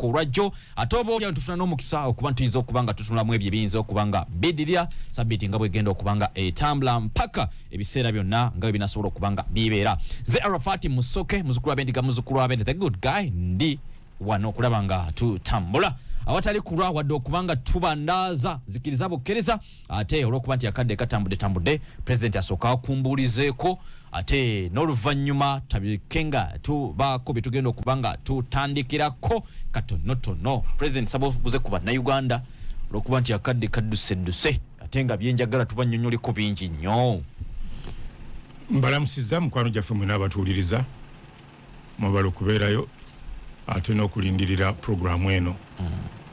Kurajo atobo oli antufuna n'omukisa okuba ntuyinza okubanga tutunulamu ebyo ebiyinza okubanga bidirira sabiti nga bwegenda okubanga etambula mpaka ebiseera byonna nga binasobola okubanga bibeera. Ze Arafati Musoke muzukulu abendiga muzukulu abende the good guy ndi wano okulaba nga tutambula awatali kulwa wadde okubanga tubandaza zikiriza bukkereza ate olw'okuba nti yakadde katambudde president asooka akumbulizeeko ate n'oluvannyuma tabikenga tubaako bye tugenda okubanga tutandikirako katonotono. President sabo buze ku bannayuganda olw'okuba nti yakadde kaddusedduse ate nga byenjagala tubannyonnyoliko bingi nnyo. Mbalamusizza mukwano gyaffe mwe n'abatuuliriza mwebala okubeerayo ate n'okulindirira programu eno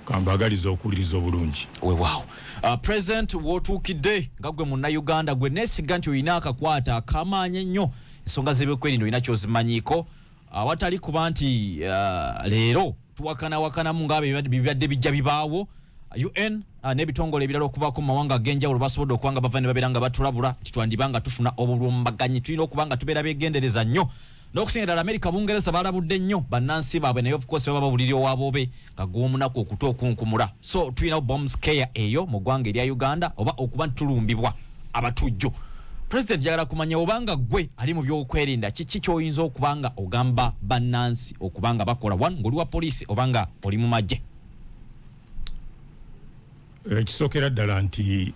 kambagaliza okuwuliriza obulungi. Wow. President wotuukidde nga gwe munnayuganda gwe neesiga nti olina akakwata akamaanyi ennyo ensonga z'ebyokwerinda olina kyozimanyiiko awatali kuba nti leero tuwakanamu ng'abo bibadde bijja bibaawo UN n'ebitongole ebirala okuvaako mu mawanga ag'enjawulo basobodde okuba nga bava ne babeera nga batulabula titwandibanga tufuna obulumbaganyi tulina okuba nga tubeera beegendereza nnyo n'okusinga ddala America Bungereza balabudde nnyo bannansi baabwe naye of course baba babuliri owaabobe nga gw'omunaku okutu okunkumula so tulina bomb scare eyo mu ggwanga erya Uganda oba okuba ntulumbibwa abatujju. President jagala kumanya obanga gwe ali mu byokwerinda kiki ky'oyinza okubanga ogamba bannansi okubanga bakola one ng'oli wa poliisi obanga oli mu magye. Kisookera ddala nti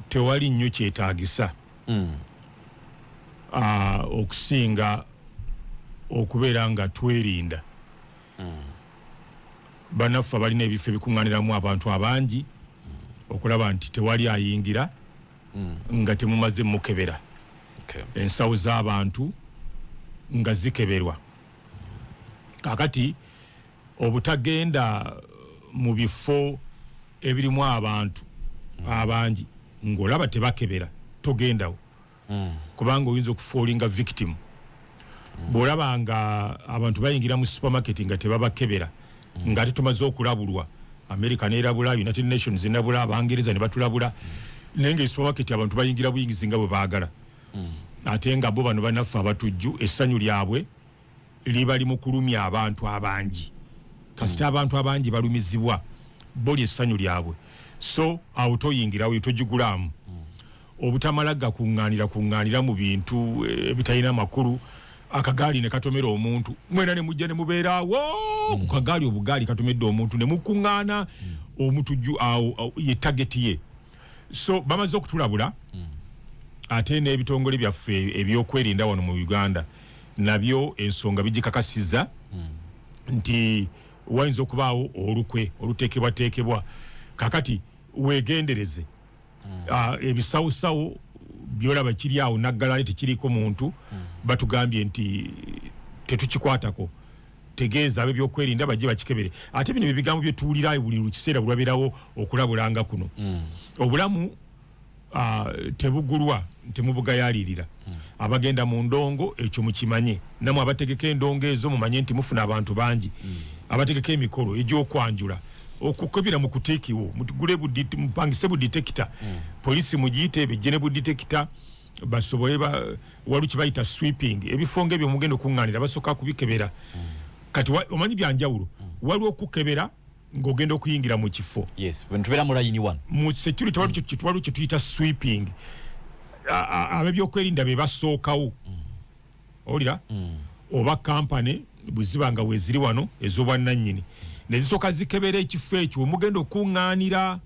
tewali nnyo kyetaagisa okusinga okubeera nga twerinda bannaffe balina ebifo ebikuŋŋaaniramu abantu abangi okulaba nti tewali ayingira nga temumaze mukebera ensawo z'abantu nga zikeberwa. Kakati obutagenda mu bifo ebirimu abantu abangi ng'olaba tebakebera togendawo kubanga oyinza okufoolinga victim. Bw'olaba nga abantu bayingira mu supermarket nga tebabakebera nga ate tumaze okulabulwa America n'erabula United Nations n'erabula Abangereza ne batulabula naye nga supermarket abantu bayingira buyingizi nga bwe baagala ate nga bo bano bannaffe abatujju essanyu lyabwe liba limu kulumya abantu abangi kasita abantu abangi balumizibwa bo lyessanyu lyabwe so awo toyingirawo tojigulamu obutamala gakuŋŋaanira mu bintu ebitalina makulu akagaali ne katomera omuntu mwena ne mujja ne mubeeraawo ku kagaali obugaali katomedde omuntu ne mukuŋŋaana omutujju awo ye tageti ye so bamaze okutulabula ate n'ebitongole byaffe ebyokwerinda wano mu Uganda nabyo ensonga bigikakasiza nti wayinza okubaawo olukwe oluteekebwateekebwa kakati weegendereze ebisawusawo byolaba kiri awo naggala tekiriko muntu batugambye nti tetukikwatako tegeeza abe byokwerinda bajje bakikebere ate bino ebigambo bye tuwulirayo buli kiseera bulaberawo okulabulanga kuno obulamu tebugulwa temubugayalirira abagenda mu ndongo ekyo mukimanye namwe abategeka endongo ezo mumanye nti mufuna abantu bangi abategeka emikolo egy'okwanjula okukebera mu kuteekiwo mutugule mpangise bu detector poliisi mugiyite bijjene bu detector basobole waluki bayita sweeping ebifonge ebyo mugenda okuŋŋaanira basooka kubikebera kati omanyi byanjawulo waliwo okukebera ng'ogenda okuyingira mu kifo tubeera mu line one mu security waliwo kye tuyita sweeping ab'ebyokwerinda be basookawo olira oba kampani bweziba nga weeziri wano ez'obwannannyini nezisooka zikebera ekifo ekyo omugenda okuŋŋaanira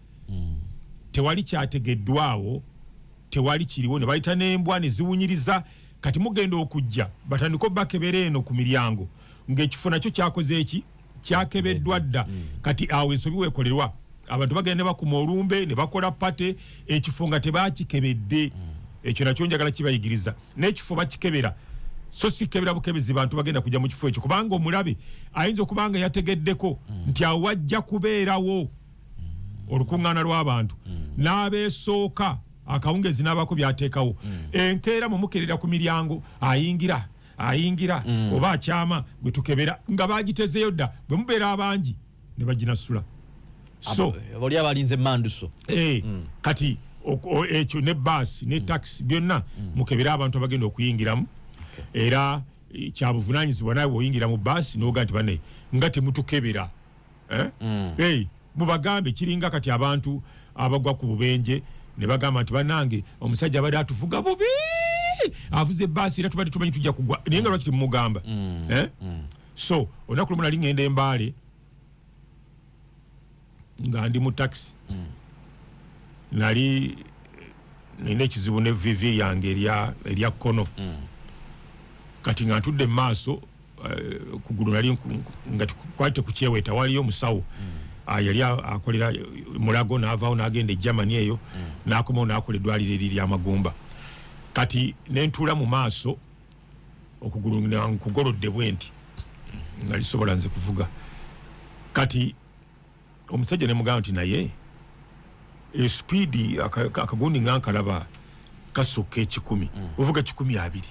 tewali kyategeddwawo tewali kiriwo ne bayita n'embwa ne ziwunyiriza kati mugenda okujja batandika bakebera eno ku miryango ng'ekifo nakyo kyakoze eki kyakebeddwa dda kati awo ensobi weekolerwa abantu bagenda ne bakuma olumbe ne bakola pate ekifo nga tebakikebedde ekyo nakyo njagala kibayigiriza n'ekifo bakikebera so sikebera bukebezi bantu bagenda kujja mu kifo ekyo kubanga omulabe ayinza okubanga yategeddeko nti awo wajja kubeerawo olukuŋŋaana lw'abantu n'abeesooka akawungezi n'abaako byateekawo enkeera mumukerera ku miryango ayingira oba akyama gwe tukebera nga bagitezeeyo dda bwe mubeera abangi ne baginasula so oli abalinze manduso kati ekyo ne baasi ne taxi byonna mukebera abantu abagenda okuyingiramu era kyabuvunanyizibwa nawe oyingira mu basi noga nti bane nga temutukebera mubagambe kiringa kati abantu abagwa ku bubenje ne bagamba nti banange omusajja abadde atuvuga bubi avuze basi era tubadde tumanyi tujja kugwa naye nga lwaki temumugamba so olunaku lumu nali ngenda Embaale nga ndi mu taxi nali nina ekizibu ne vivi yange erya kkono kati nga ntudde mu maaso kugulu nali nga tukwate ku kyeweta waliyo omusawo yali akolera Mulago n'avaawo n'agenda e Germany eyo n'akomawo n'akola eddwaliro eri ly'amagumba kati nentuula mu maaso okugulu nkugolodde bwe nti nali sobola nze kuvuga kati omusajja ne mugamba nti naye speedi akagundi nga nkalaba kasooka 10 ovuga 200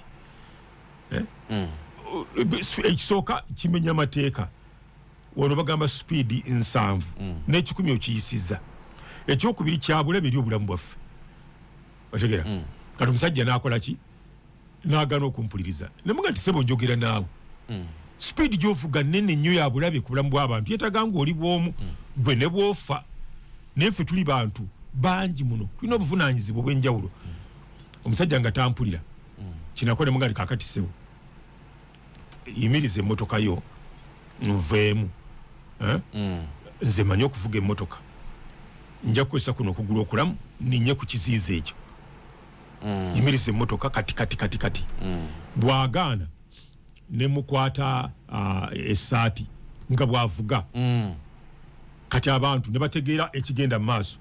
ekisooka kimenya amateeka wano bagamba speedi 7 n'ekikumi okiyisiza ekyokubiri kyabulabe eri obulamu bwaffe otegera kati omusajja n'akola ki n'agaana okumpuliriza nemuga nti sebo njogera naawe speedi gy'ovuga nnene nnyo ya bulabe ku bulamu bw'abantu yeetaga nga oli bw'omu gwe ne bw'ofa naye ffe tuli bantu bangi muno tulina obuvunaanyizibwa obw'enjawulo omusajja nga tampulira kinakola nemuga nti kaakati sebo yimiriza emmotoka yo nveemu nze manyi okuvuga emmotoka nja kukozesa kuno okugula okulamu ninye ku kiziiza ekyo yimiriza emmotoka kati bwagaana ne mukwata essaati nga bwavuga kati abantu ne bategeera ekigenda mu maaso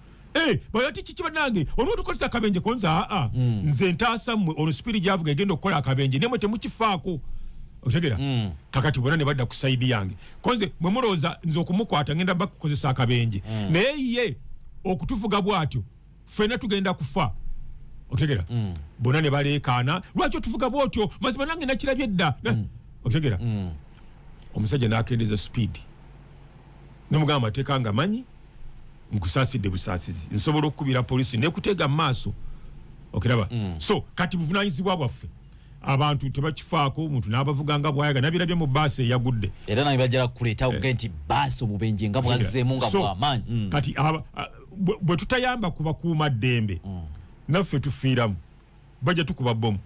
bayati kiki bannange olwo tukozesa akabenje konza nze ntaasa mmwe olwo sipiri gyavuga egenda okukola akabenje nemwe temukifaako otegera kakati bonna ne badda ku saidi yange konze mwe mulowooza nze okumukwata ngenda bakukozesa akabenje naye ye okutuvuga bwatyo ffenna tugenda kufa otegera bonna ne baleekaana lwaki otuvuga bwotyo mazima nange nakirabye dda otegera omusajja n'akendeeza speedi nemugamba amateeka nga manyi nkusaasidde busaasizi nsobola okukubira polisi nekutega mu maaso okiraba so kati buvunaanyizibwa bwaffe abantu tebakifaako omuntu n'abavuga nga bwayaga nabirabye mu baasi eyagudde era naye bajala kuleetawo nti baasi obubenje nga bwazzeemu nga bwamaanyi kati bwe tutayamba kubakuuma ddembe naffe tufiiramu bajja tukuba bomu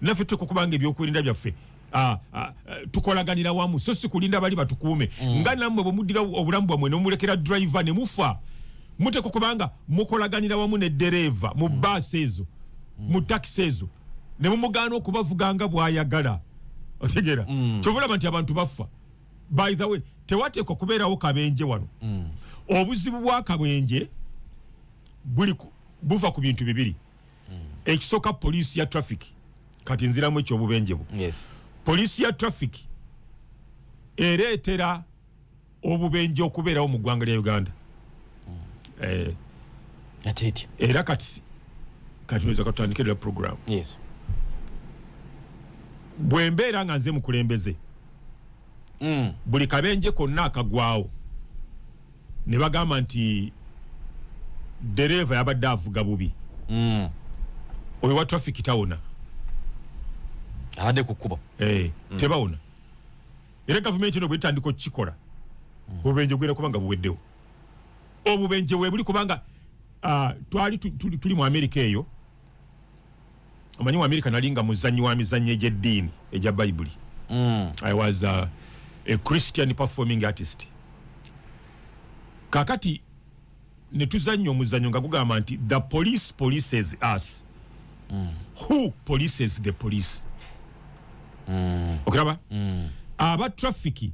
naffe tukukubanga ebyokwerinda byaffe tukolaganira wamu so si kulinda bali batukuume nga nammwe bwe muddira obulamu bwammwe nomulekera driver ne mufa muteka kubanga mukolaganira wamu ne dereva mu baasi ezo mu takisi ezo ne mumugaana okubavuga nga bwayagala otegera kyovulaba nti abantu bafa by the way tewateekwa kubeerawo kabenje wano obuzibu bwa kabenje buva ku bintu bibiri ekisooka poliisi ya traffic kati nziramu ekyobubenje bwo poliisi ya traffic ereetera obubenje okubeerawo mu ggwanga lya Uganda era kati oyinza katutandikirira program bwe mbeera nga nze mukulembeze buli kabenje konna akagwawo ne bagamba nti dereva yabadde avuga bubi oyo wa traffic tawona abadde ku kkubo tebawona era gavumenti eno bwetandika okukikola obubenje gwera kubanga buweddewo obubenje we buli kubanga twali tuli mu Amerika eyo amanyi mu Amerika nali nga muzannyi wa mizannyo egy'eddiini egya Bayibuli I was a Christian performing artist kakati ne tuzannya omuzannyo nga gugamba nti the police polices us who polices the police okiraba aba traffic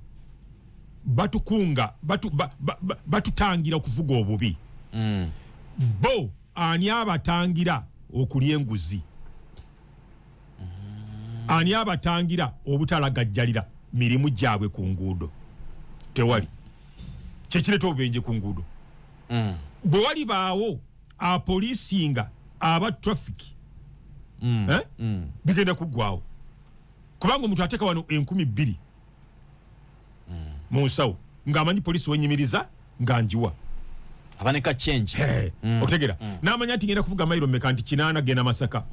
batukunga batutangira okuvuga obubi bo ani abatangira okulya enguzi ani abatangira obutalagajjalira mirimu gyabwe ku nguudo tewali kyekireta obubenje ku nguudo bwe wali baawo apoliisinga aba traffic bigenda kuggwawo kubanga omuntu ateeka wano 2,000 mu nsawo ng'amanyi poliisi wenyimiriza nga njiwa abaneka change okutegera n'amanya nti ngenda kuvuga mayiro mmeka nti 8 genda Masaka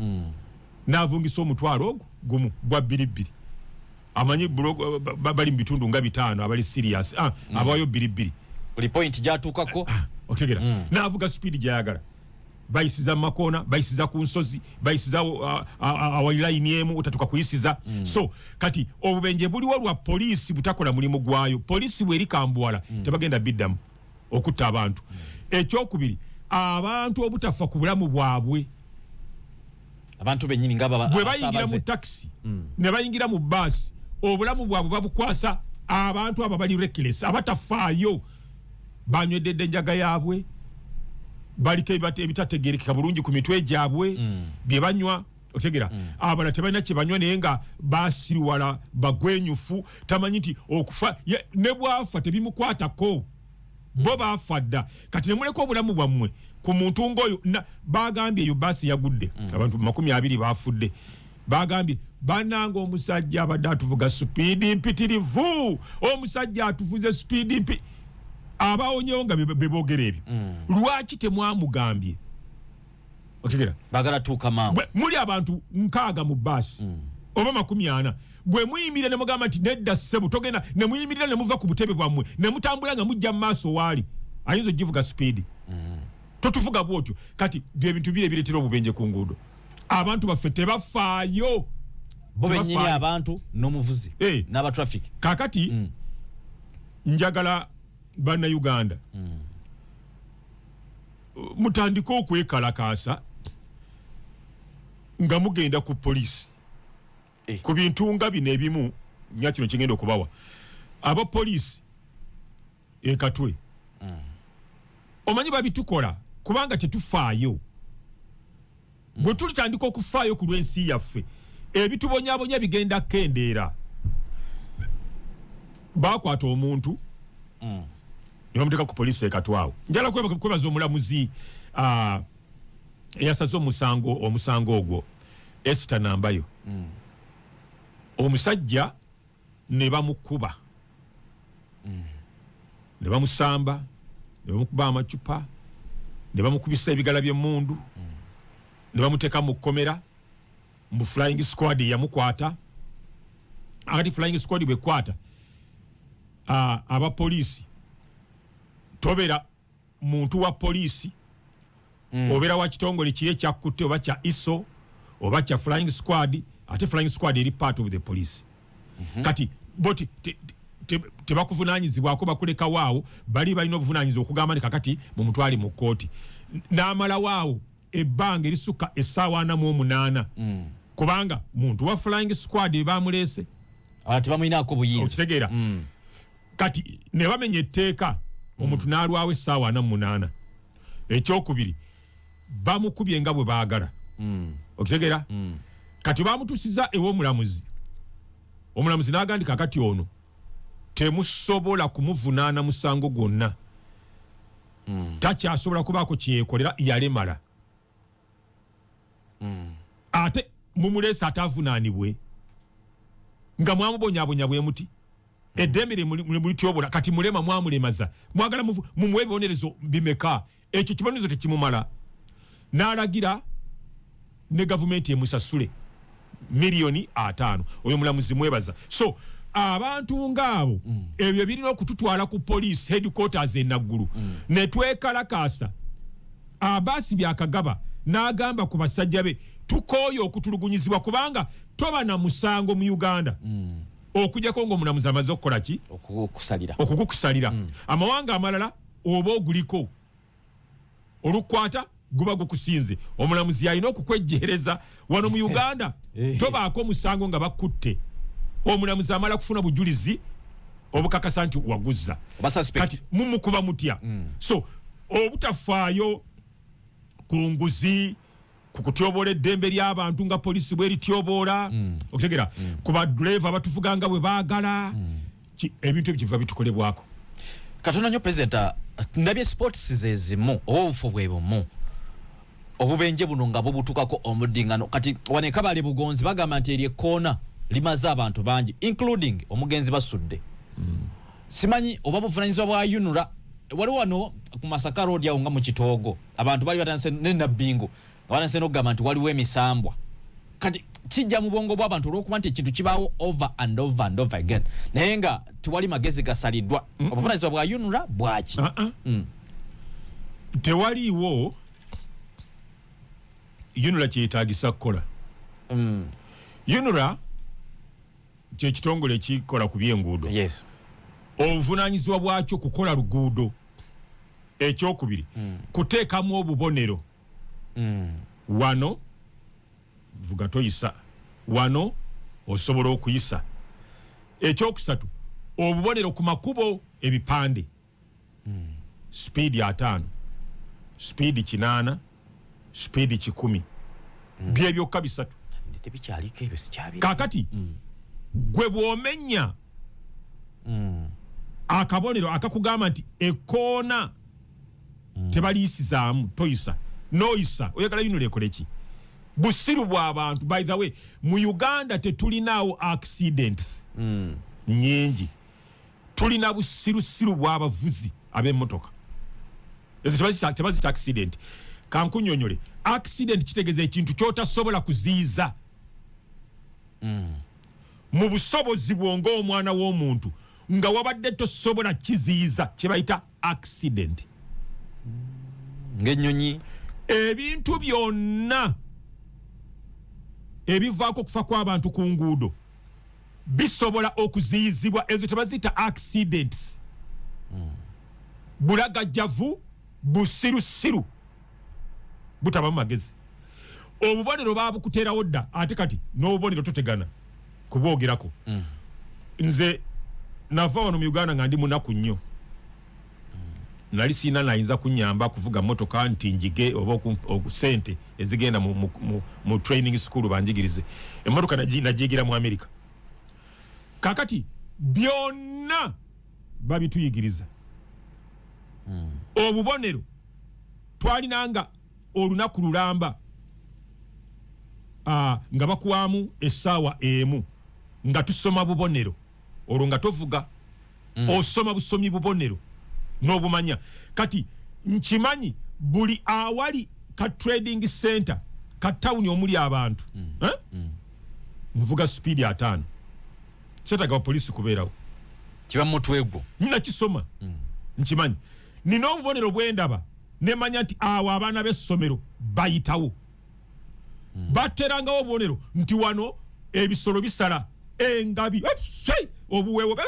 n'avungisa omutwalo ogwo gumu gwa 2,2 amanyi bali mbitundu nga bitano abali serious abayo bilibili buli point jatukako otegera navuga speed jayagala bayisiza makona bayisiza ku nsozi bayisiza awalilaini emu utatuka kuyisiza so kati obubenje buli walwa police butakola mulimu gwayo police bweri kambwala tebagenda biddamu okutta abantu ekyokubiri abantu obutafa ku bulamu bwabwe abantu benyini ngaba bwe bayingira mu taxi ne bayingira mu bus obulamu bwabwe babukwasa abantu aba bali reckless abatafaayo banywedde enjaga yaabwe balike ebitategerekeka bulungi ku mitwe gyabwe bye banywa otegera abana tebalina kye banywa naye nga basiriwala bagwenyufu tamanyi nti okufa ne bwafa tebimukwatako bo bafadda kati nemuleko obulamu bwammwe ku muntu ng'oyo bagambye eyo baasi yagudde abantu 20 bafudde bagambye bananga omusajja abadde atuvuga supiidi mpitirivu omusajja atuvuze supiidi mpi abaonyewo nga beboogera ebyo lwaki temwamugambye otegera bagala tuuka mangu muli abantu 6 mu baasi oba 40 bwe muyimira ne mugamba nti nedda ssebo togenda ne muyimirira ne muva ku butebe bwammwe ne mutambula nga mujja mu maaso waali ayinza ogivuga supiidi totuvuga bwotyo kati bye bintu bire biretera obubenje ku nguudo abantu baffe tebafaayo bo benyini abantu n'omuvuzi n'aba traffic kakati njagala bana Uganda mutandika okwekalakaasa nga mugenda ku police ku bintu nga bino ebimu nya kino kigenda okubawa aba police ekatwe omanyi babitukola kubanga tetufaayo bwe tulitandika okufaayo ku lw'ensi yaffe ebitubonyabonya bigenda kendeera bakwata omuntu ne bamuteka ku police ekatwawo njala kwebaza omulamuzi eyasaze omusango ogwo Esther Nambayo omusajja ne bamukuba ne bamusamba ne bamukuba amacupa ne bamukubisa ebigala by'emmundu ne bamuteka mu kkomera mu flying squad yamukwata akati flying squad bekwata aba polisi tobera muntu wa polisi obera wa kitongole kire kyakutte oba kya ISO oba kya flying squad ate flying squad eri part of the police kati boti tebakuvunanyizibwako bakuleka waawo bali balina obuvunanyizi okugamba ne kakati mu mutwali mu kooti n'amala waawo ebbanga erisukka essaawa 48 kubanga muntu wa flying squad bamulese tebamuyinaako buyinza okitegeera kati ne bamenya etteeka omuntu n'alwawo essaawa 48 ekyokubiri bamukubye nga bwe baagala okitegeera kati bamutusiza ew'omulamuzi omulamuzi n'agandika kati ono temusobola kumuvunaana musango gwonna takyasobola kubaako kyeyekolera yalemala ate mumuleesa atavunaanibwe nga mwamubonyabonya bwe muti eddembe mulityobola kati mulema mwamulemaza mwagala mumuwe ebibonerezo bimeka ekyo kibonerezo tekimumala n'alagira ne gavumenti emusasule $5,000,000 oyo mulamuzi mwebaza so abantu ngaabo ebyo birina okututwala ku police headquarters enaggulu ne twekalakaasa abaasi byakagaba n'agamba ku basajja be tukooye okutulugunyizibwa kubanga toba na musango mu Uganda okujjako ng'omulamuzi amaze okukola ki okukusalira amawanga amalala oba oguliko olukwata guba gukusinze omulamuzi alina okukwejjereza wano mu Uganda tobaako musango nga bakutte omulamuzi amala kufuna bujulizi obukakasa nti waguzza kati mumukuba mutya so obutafaayo ku nguzi kukutyobola eddembe ly'abantu nga polisi bwerityobola okutegera ku badrive abatuvuga nga bwe baagala ebintu ebyo biva bitukolebwako katono nnyo president ndabye sports zezimu oba obufo bwe bumu obubenje buno nga bubutukako omudingano kati waneka bali bugonzi bagamba nti eryekoona limaze abantu bangi including omugenzi basudde simanyi oba buvunanyizibwa bwa yunura wali wano ku Masaka road yawo nga mu Kitoogo abantu bali batanse ne Nabbingo batanse n'okugamba nti waliwo emisambwa kati kijja mu bwongo bw'abantu olw'okuba nti ekintu kibaawo over and over and over again naye nga tewali magezi gasaliddwa obuvunaanyizibwa bwa UNRA bwaki tewaliiwo UNRA kyetaagisa kukola UNRA kyekitongole ekikola ku by'enguudo yes obuvunaanyizibwa bwakyo kukola luguudo ekyokubiri kuteekamu obubonero wano vuga toyisa wano osobola okuyisa ekyokusatu obubonero ku makubo ebipande speed 5 speed 8 speed 10 byebyoka bisatu tebikyaliko ebyo sikyabi kakati gwe bwomenya akabonero akakugamba nti ekoona tebaliyisizaamu toyisa noyisa oyagala UNRA ekole ki busiru bw'abantu by the way mu Uganda tetulinaawo accidents nyingi tulina busirusiru bw'abavuzi ab'emmotoka ezo tebazita accident kankunyonyole accident kitegeeza ekintu kyotasobola kuziyiza mu busobozi bwonga omwana w'omuntu nga wabadde tosobola kiziyiza kyebayita accident ng'ennyonyi ebintu byonna ebivaako okufa kw'abantu ku nguudo bisobola okuziyizibwa ezo tebazita accidents bulagajjavu busirusiru butabamu magezi obubonero baabukuteerawo dda ate kati n'obubonero totegana kubwogerako nze nava wano mu Uganda nga ndi munaku nnyo nali siina nayinza kunyamba kuvuga motoka nti njige oba okusente ezigenda mu training school banjigirize emotoka nagiyigira mu America kakati byonna babituyigiriza obubonero twalinanga olunaku lulamba nga bakuwamu essaawa emu nga tusoma bubonero olwo nga tovuga osoma busomi bubonero n'obumanya kati nkimanyi buli awali ka trading center ka town omuli abantu nvuga speed 5 setaga police kubeerawo kiba mutwegwo nina kisoma nkimanyi nina obubonero bwendaba nemanya nti awo abaana b'essomero bayitawo baterangawo obubonero nti wano ebisolo bisala engabi obuweewo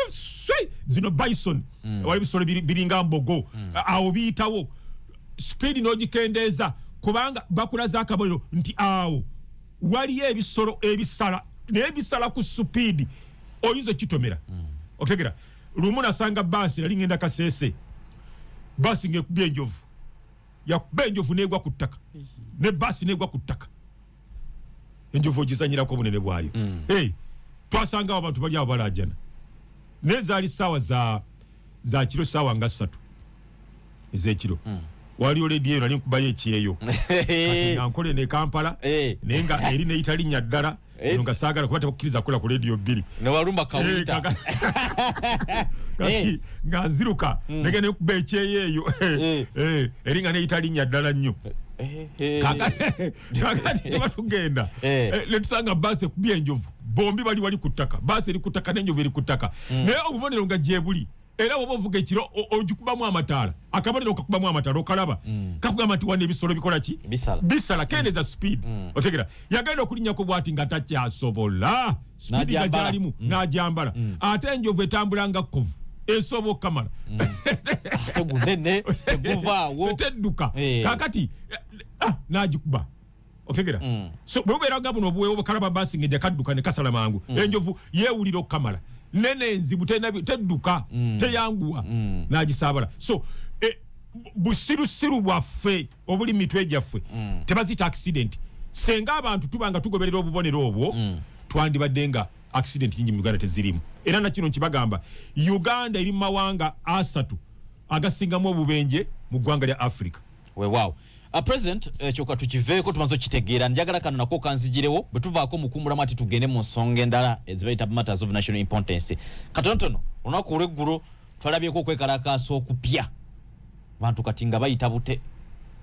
zino bison wali bisolo biringa mbogo awo biyitawo speed n'ogikendeeza kubanga bakulaza akabonero nti awo waliyo ebisolo ebisala naye bisala ku speed oyinza okitomera otegera lumu nasanga baasi nali ngenda Kasese baasi ngekubya enjovu yakuba enjovu negwa ku ttaka ne baasi negwa ku ttaka enjovu ogizanyirako obunene bwayo twasangawo abantu bali awo balajana nezaali ssaawa za kiro ssaawa nga 3 ez'ekiro waliyo lediyo nali nkubayo ekyeyo kati nga nkole ne Kampala naye nga eri neyita linnya ddala eno nga saagala kuba tebakkiriza kukola ku lediyo 2 newalumba kawuta kati nga nziruka negenda nekuba ekyeyo eyo eri nga neyita linnya ddala nnyo kakati tebatugenda netusanga baasi ekubya enjovu bombi bali wali ku ttaka baasi eri ku ttaka n'enjovu eri ku ttaka naye obubonero nga gyebuli era woba ovuga ekiro ogikubamu amataala akabonero okakubamu amataala okalaba kakugamba nti wana ebisolo bikola ki bisala kendeza speed otegera yagenda okulinnyako bwati nga takyasobola speed nga gyalimu n'agyambala ate enjovu etambula nga kkovu esoba okukamala tetedduka kakati n'agikuba otegera so bwe bubeera buno obuweewo bukalaba baasi ng'ejja kadduka ne kasala mangu enjovu yeewulira okukamala nene enzibu tedduka teyanguwa n'agisaabala so busirusiru bwaffe obuli mitwe gyaffe tebazita accident senga abantu tubanga tugoberera obubonero obwo twandibadde nga accident nyingi mu Uganda tezirimu era nakino nkibagamba Uganda eri mu mawanga 3 agasingamu obubenje mu ggwanga lya Africa weewaawo President ekyoka tukiveeko tumaze okitegeera njagala kano nako kanzigirewo bwe tuvaako mukumbulamu ati tugende mu nsonga endala ezibayita matters of national importance katonotono olunaku olw'eggulu twalabyeko okwekalakaasa okupya bantu kati nga bayita bute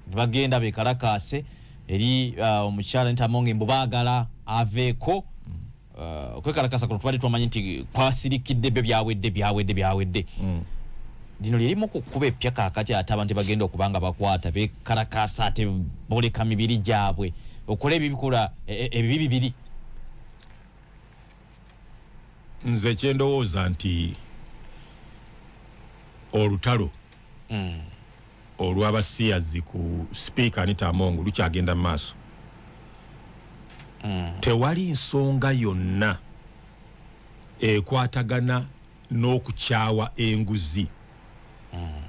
ne bagenda beekalakaase eri omukyala Ntamonge mbubagala aveeko okwekalakasa kuno twali tumanyi nti kwasirikidde byawedde dino lirimu kukuba epya kakati ate abantu bagenda okubanga bakwata bekalakasa ate boleka mibiri gyabwe okola ebibikola ebibi bibiri. Nze kyendowooza nti olutalo olw'abasiyazi ku Speaker Anita Among lukyagenda mu maaso. Tewali nsonga yonna ekwatagana n'okukyawa enguzi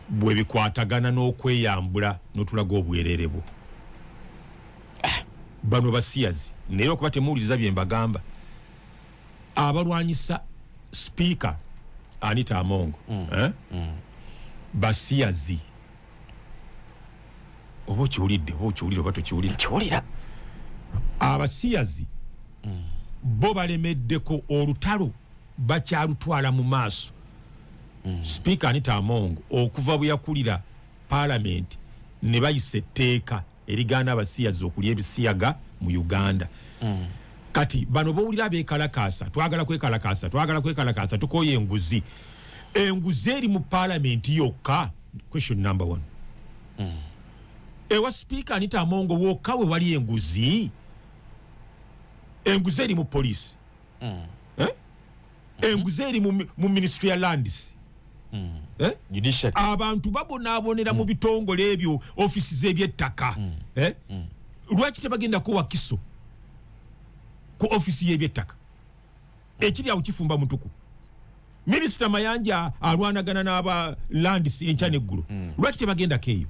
bwe bikwatagana n'okweyambula n'otulaga obwerere bwo. Bano basiyazi naye okuba temuwuliriza bye mbagamba abalwanyisa Speaker Anita Among basiyazi oba okiwulidde oba tokiwulira abasiyazi bo balemeddeko olutalo bakyalutwala mu maaso. Speaker Anita Among okuva bwe yakulira Parliament ne bayisa etteeka erigaana abasiyazi okulya ebisiyaga mu Uganda. Kati bano bowulira bekalakasa twagala kwekalakasa tukoye enguzi eri mu Parliament yokka. Question number 1. Ewa Speaker Anita Among wokka we wali enguzi eri mu police enguzi eri mu Ministry ya Lands Judiciary. Abantu babonaabonera mu bitongole ebyo office z'ebyettaka lwaki tebagenda ko wakiso ku office y'ebyettaka ekiri awo kifumba mutuku. Minister Mayanja alwanagana n'aba Lands enkya n'eggulu lwaki tebagenda keyo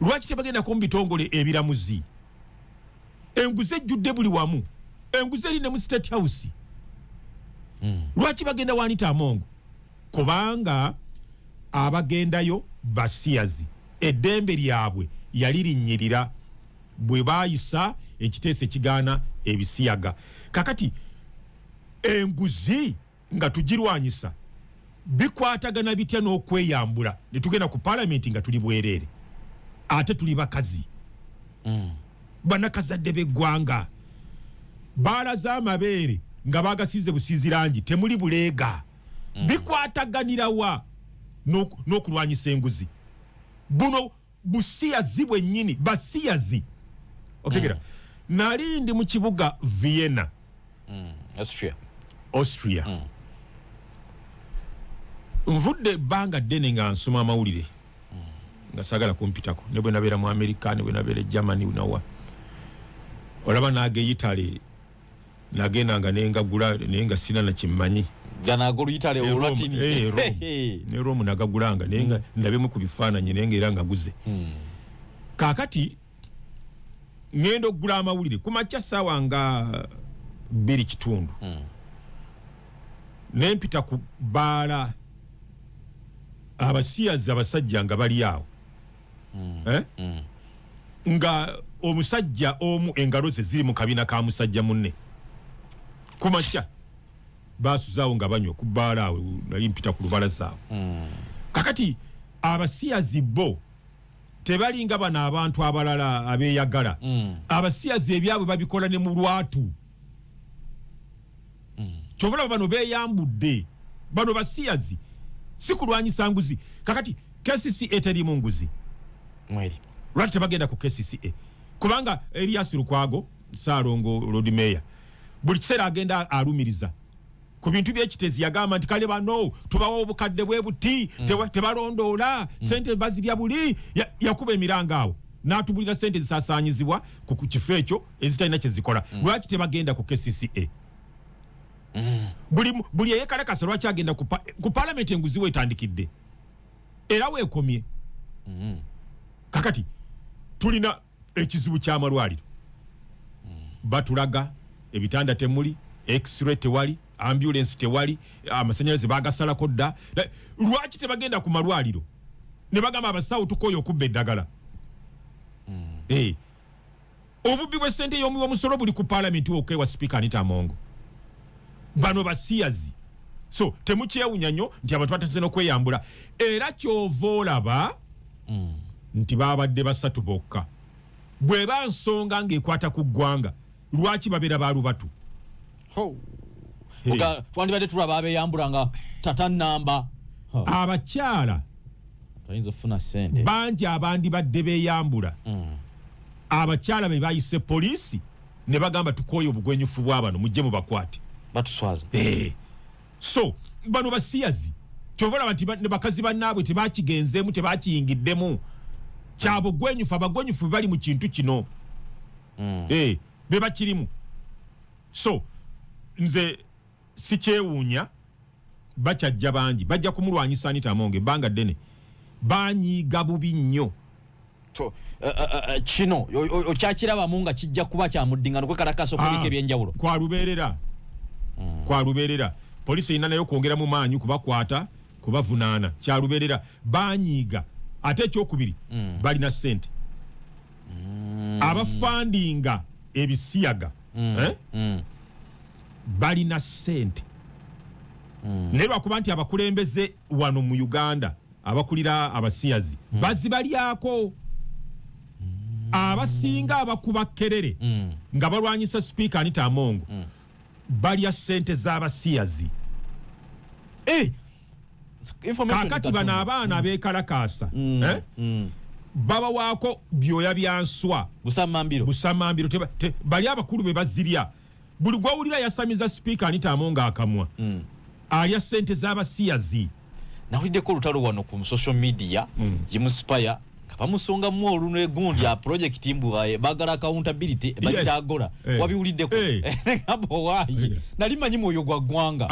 lwaki tebagenda ko mu bitongole ebiramuzi. Enguzi ejjudde buli wamu, enguzi eri ne mu State House. Lwaki bagenda wa Anita Among? Kubanga abagendayo basiyazi eddembe lyabwe yali linnyirira bwe baayisa ekiteeso ekigaana ebisiyaga. Kakati enguzi nga tugirwanyisa bikwatagana bitya n'okweyambula ne tugenda ku Parliament nga tuli bwereere ate tuli bakazi banakazadde b'eggwanga baalaze amabeere nga bagasiize busiizi langi temuli buleega bikwataganira wa n'okulwanyisa enguzi. Buno busiyazi bwennyini basiyazi otegera. Nali ndi mu kibuga Vienna Austria. Nvudde ebbanga ddene nga nsoma amawulire nga sagala kumpitako ne bwe nabeera mu Amerika ne bwe nabeera Germany unawa olaba naage Italy nagendanga nengagula naye nga sina na kimmanyi ganagulu Italy olwatini ne Rome nagagulanga naye nga ndabemu ku bifaananyi naye nga era nga guze. Kaakati ngenda okugula amawulire ku makya ssaawa nga 2:00 nempita ku baala abasiyazi abasajja nga bali awo nga omusajja omu engalo ze ziri mu kabina ka musajja munne ku makya baasuzaawo nga banywa ku bbaala awe nali mpita ku lubalaza awo. Kakati abasiyazi bo tebalinga bano abantu abalala abeeyagala. Abasiyazi ebyabwe babikola ne mu lwatu. Kyovula bano beeyambudde bano basiyazi si kulwanyisa nguzi. Kakati KCCA terimu nguzi lwaki tebagenda ku KCCA? Kubanga Elias Lukwago Saalongo Lord Mayor buli kiseera agenda alumiriza ku bintu by'ekitezi yagamba nti kale bano tubawa obukadde bwe buti tebalondoola sente bazirya buli yakuba emiranga awo n'atubulira sente zisaasaanyizibwa ku kifo ekyo ezitalina kye zikola. Lwaki tebagenda ku KCCA? Buli eyekalakasa lwaki agenda ku Parliament enguzi weetandikidde era weekomye. Kakati tulina ekizibu ky'amalwaliro batulaga ebitanda temuli, x-ray tewali, ambulance tewali, amasanyalaze bagasalako dda. Lwaki tebagenda ku malwaliro ne bagamba abasawo tukoyo okubba eddagala? Obubbi bw'essente y'omuwi w'omusolo buli ku Parliament okwewa Speaker Anita Among. Bano basiyazi so temukyewunya nnyo nti abantu batase n'okweyambula era kyova olaba nti babadde basatu bokka bweba nsonga ng'ekwata ku ggwanga lwaki babeera balubatu twandibadde tulaba abeyambulanga tata namba abakyala tuyinza ofuna ssente bangi abandi badde beeyambula abakyala be bayise poliisi ne bagamba tukooye obugwenyufu bw'abano mujje mu bakwate batuswaza so bano basiyazi kyobola nti ne bakazi bannaabwe tebakigenzeemu tebakiyingiddemu kyabugwenyufu abagwenyufu bali mu kintu kino be bakirimu so nze sikyewuunya bakyajja bangi bajja kumulwanyisa Anita Among ebbanga ddene banyiiga bubi nnyo kino okyakirabamu nga kijja kuba kyamuddingano kwekalakaso kuliko ebyenjawulo kwalubeerera poliisi erina nayo kwongera mu maanyi kubakwata kubavunaana kyalubeerera banyiiga ate ekyokubiri balina ssente abafandinga ebisiyaga balina ssente naye lwakuba nti abakulembeze wano mu Uganda abakulira abasiyazi bazibalyako abasinga abakuba kerere nga balwanyisa Speaker Anita Among balya ssente z'abasiyazi kakati bano abaana abeekalakaasa babawaako byoya byanswa busamambiro bali abakulu be bazirya buli gwawulira yasamiza Speaker Anita Among akamwa alya ssente z'abasiyazi nawuliddeko olutalo wano ku social media Jimuspire bamusongamu oluno egundi ya project mbuga bagala accountability bagitagola wabiwuliddeko ngabo wayi nali manyi mwoyo gwa ggwanga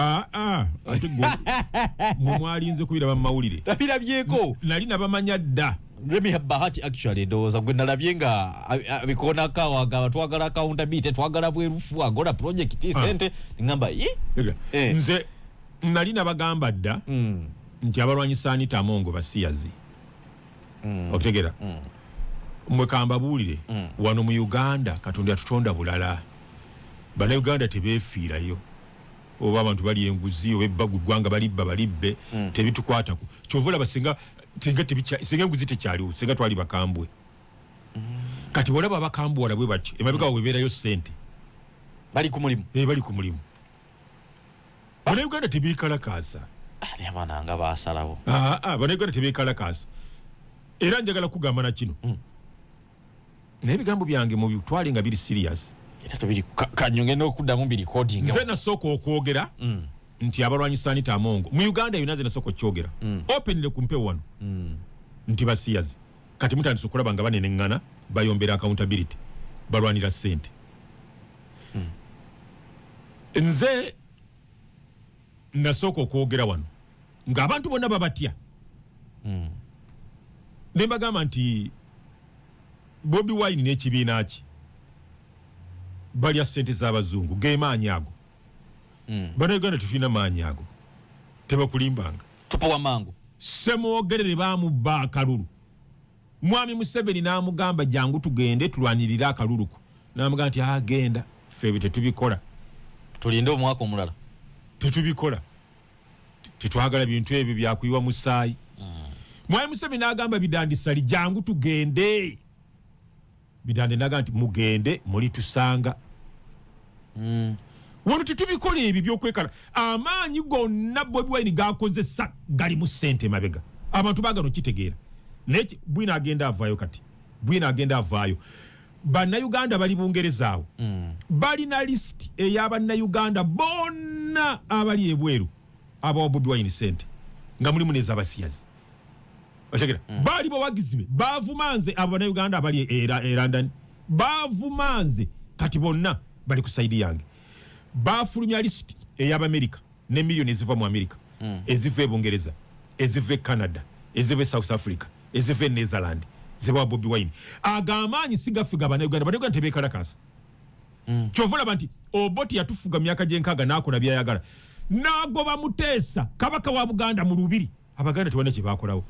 mwalinze kubira bamawulire birabyeko nali nabamanya dda Remi Bahati actually doza gwe nalabye nga abikona kawaga twagala accountability twagala bwerufu agola project sente ngamba nze nali nabagamba dda nti abalwanyisa Anita Among basiyazi okutegera mwe kamba buulire wano mu Uganda Katonda tutonda bulala bana Uganda tebeefiirayo oba abantu bali enguzi oba ebbagwe gwanga balibbe tebitukwatako kyovula basinga singa enguzi tekyaliwo singa twali bakambwe kati bolaba abakambwe walabwe bati emabega webeerayo ssente bali ku mulimu bana Uganda tebeekalakaasa abaana baasalawo bana Uganda tebeekalakaasa era njagala kugamba na kino naye ebigambo byange mu bitwale nga biri serious era tubiri kanyonge n'okuddamu bi recording nze nasooka okwogera nti abalwanyisa Anita Among mu Uganda yonna nze nasooka okyogera openly ku mpewo wano nti basiyazi kati mutandise okulaba nga baneneŋŋana bayombera accountability balwanira ssente nze nasooka okwogera wano ng'abantu bonna babatya nembagamba nti Bobi Wine n'ekibiina ki balya ssente z'abazungu geemaanyi ago bana Uganda tufina maanyi ago tebakulimbanga tupowa mangu semwogerere baamubba akalulu mwami Museveni n'amugamba jangu tugende tulwanirire akaluluko n'amugamba nti agenda ffe tetubikola tulinde omwaka omulala tetubikola tetwagala bintu ebyo byakuyiwa musaayi mwami Museveni n'agamba Bidandisali jangu tugende Bidande n'agamba nti mugende muli tusanga wano tetubikola ebyo byokwekala amaanyi gonna Bobi Wine gakozesa gali mu ssente mabega abantu bagano kitegeera naye bwina agenda avaayo kati bwina agenda avaayo bannayuganda bali Bungereza awo balina list ey'abannayuganda bonna abali ebweru abawa Bobi Wine ssente nga mulimu n'ez'abasiyazi otegera bali bawagizi be bavumanze abo bannayuganda abali e London bavumanze kati bonna bali ku saidi yange bafulumya list ey'Amerika ne millioni eziva mu Amerika eziva e Bungereza eziva e Canada eziva e South Africa eziva e Netherland zibawa Bobi Wine agamaanyi sigafuga bannayuganda tebeekalakaasa kyovula banti Oboti yatufuga myaka gyenkaaga n'akola byayagala n'agoba Muteesa kabaka wa Buganda mu lubiri abaganda tewana kye baakolawo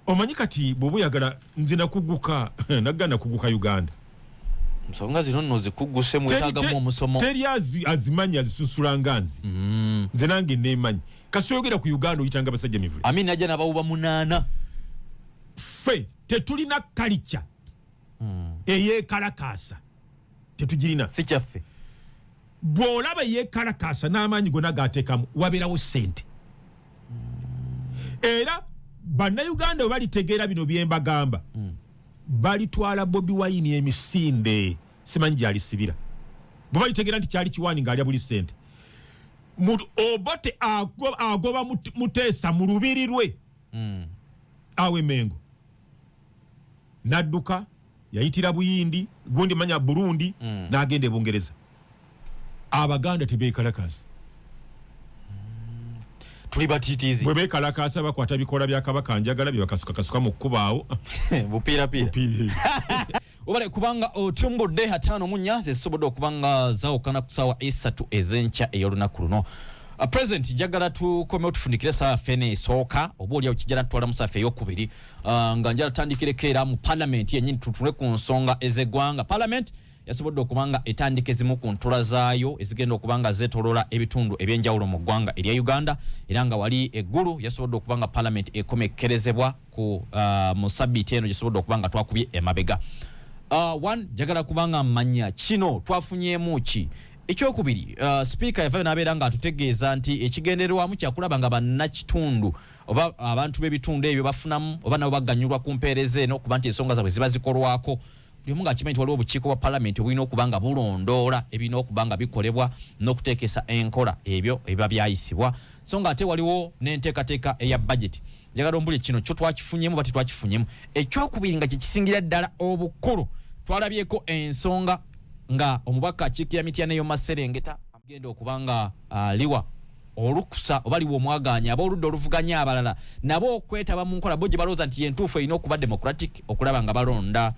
omanyi kati bw'oba oyagala nze nakuguka nagana kuguka Uganda nsonga zino nno zikugguse mwetaagamu omusomo teri azimanyi azisusulanga nze nange neemanyi kasi oyogera ku Uganda oyitanga basajja mivule Amin ajja n'abawuba 8 ffe tetulina culture eyekalakasa tetugirina si kyaffe bw'olaba yekalakasa n'amaanyi gonna gaateekamu wabeerawo ssente era bannayuganda bwe balitegeera bino bye mbagamba balitwala Bobi Wine emisinde simanyi gy'alisibira bwe balitegeera nti kyali kiwaani ng'alya buli ssente Obote agoba Muteesa mu lubiri lwe awe Mengo n'adduka yayitira Buyindi gundi manya Burundi n'agenda e Bungereza Abaganda tebeekalakaasa tuli batiitiizi bwe beekalakaasa bakwata bikola bya Kabaka njagala bye bakasuka mu kkubaawo bupiirapiira obale kubanga otumbudde hataano mu nyazi ezisobodde okubanga zaawukana ku ssaawa 3 ez'enkya ey'olunaku luno President njagala tukomeo tufunikire saa fene esooka oba oliawo kijja natwala mu saafa ey'okubiri nga njala tutandikireko era mu Parliament yennyini tutule ku nsonga ez'eggwanga Parliament yasobodde okubanga etandika ezimu ku ntula zaayo ezigenda okubanga zeetoloola ebitundu ebyenjawulo mu ggwanga erya Uganda era nga wali eggulu yasobodde okubanga Parliament ekomekkerezebwa ku mu sabbiiti eno gyesobodde okubanga twakubye emabega one jagala kubanga manya kino twafunyeemu ki ekyokubiri speaker yavayo n'abeera nga atutegeeza nti ekigendererwamu kyakulaba nga bannakitundu oba abantu b'ebitundu ebyo bafunamu oba nabo baganyulwa ku mpeereza eno okuba nti ensonga zaabwe ziba zikolwako buli omu ng'akimanyi nti waliwo obukiiko bwa Parliament obulina okuba nga bulondoola ebirina okuba nga bikolebwa n'okuteekesa enkola ebyo ebiba byayisibwa so nga ate waliwo n'enteekateeka eya budget njagala ombuli kino kyo twakifunyeemu oba tetwakifunyeemu ekyokubiri nga kyekisingira ddala obukulu twalabyeko ensonga nga omubaka akiikira Mityana n'eyo Maserengeta agenda okubanga liwa olukusa oba liwa omwaganya ab'oludda oluvuganya abalala nabo okwetaba mu nkola bo gye balowooza nti yentuufu erina okuba democratic okulaba nga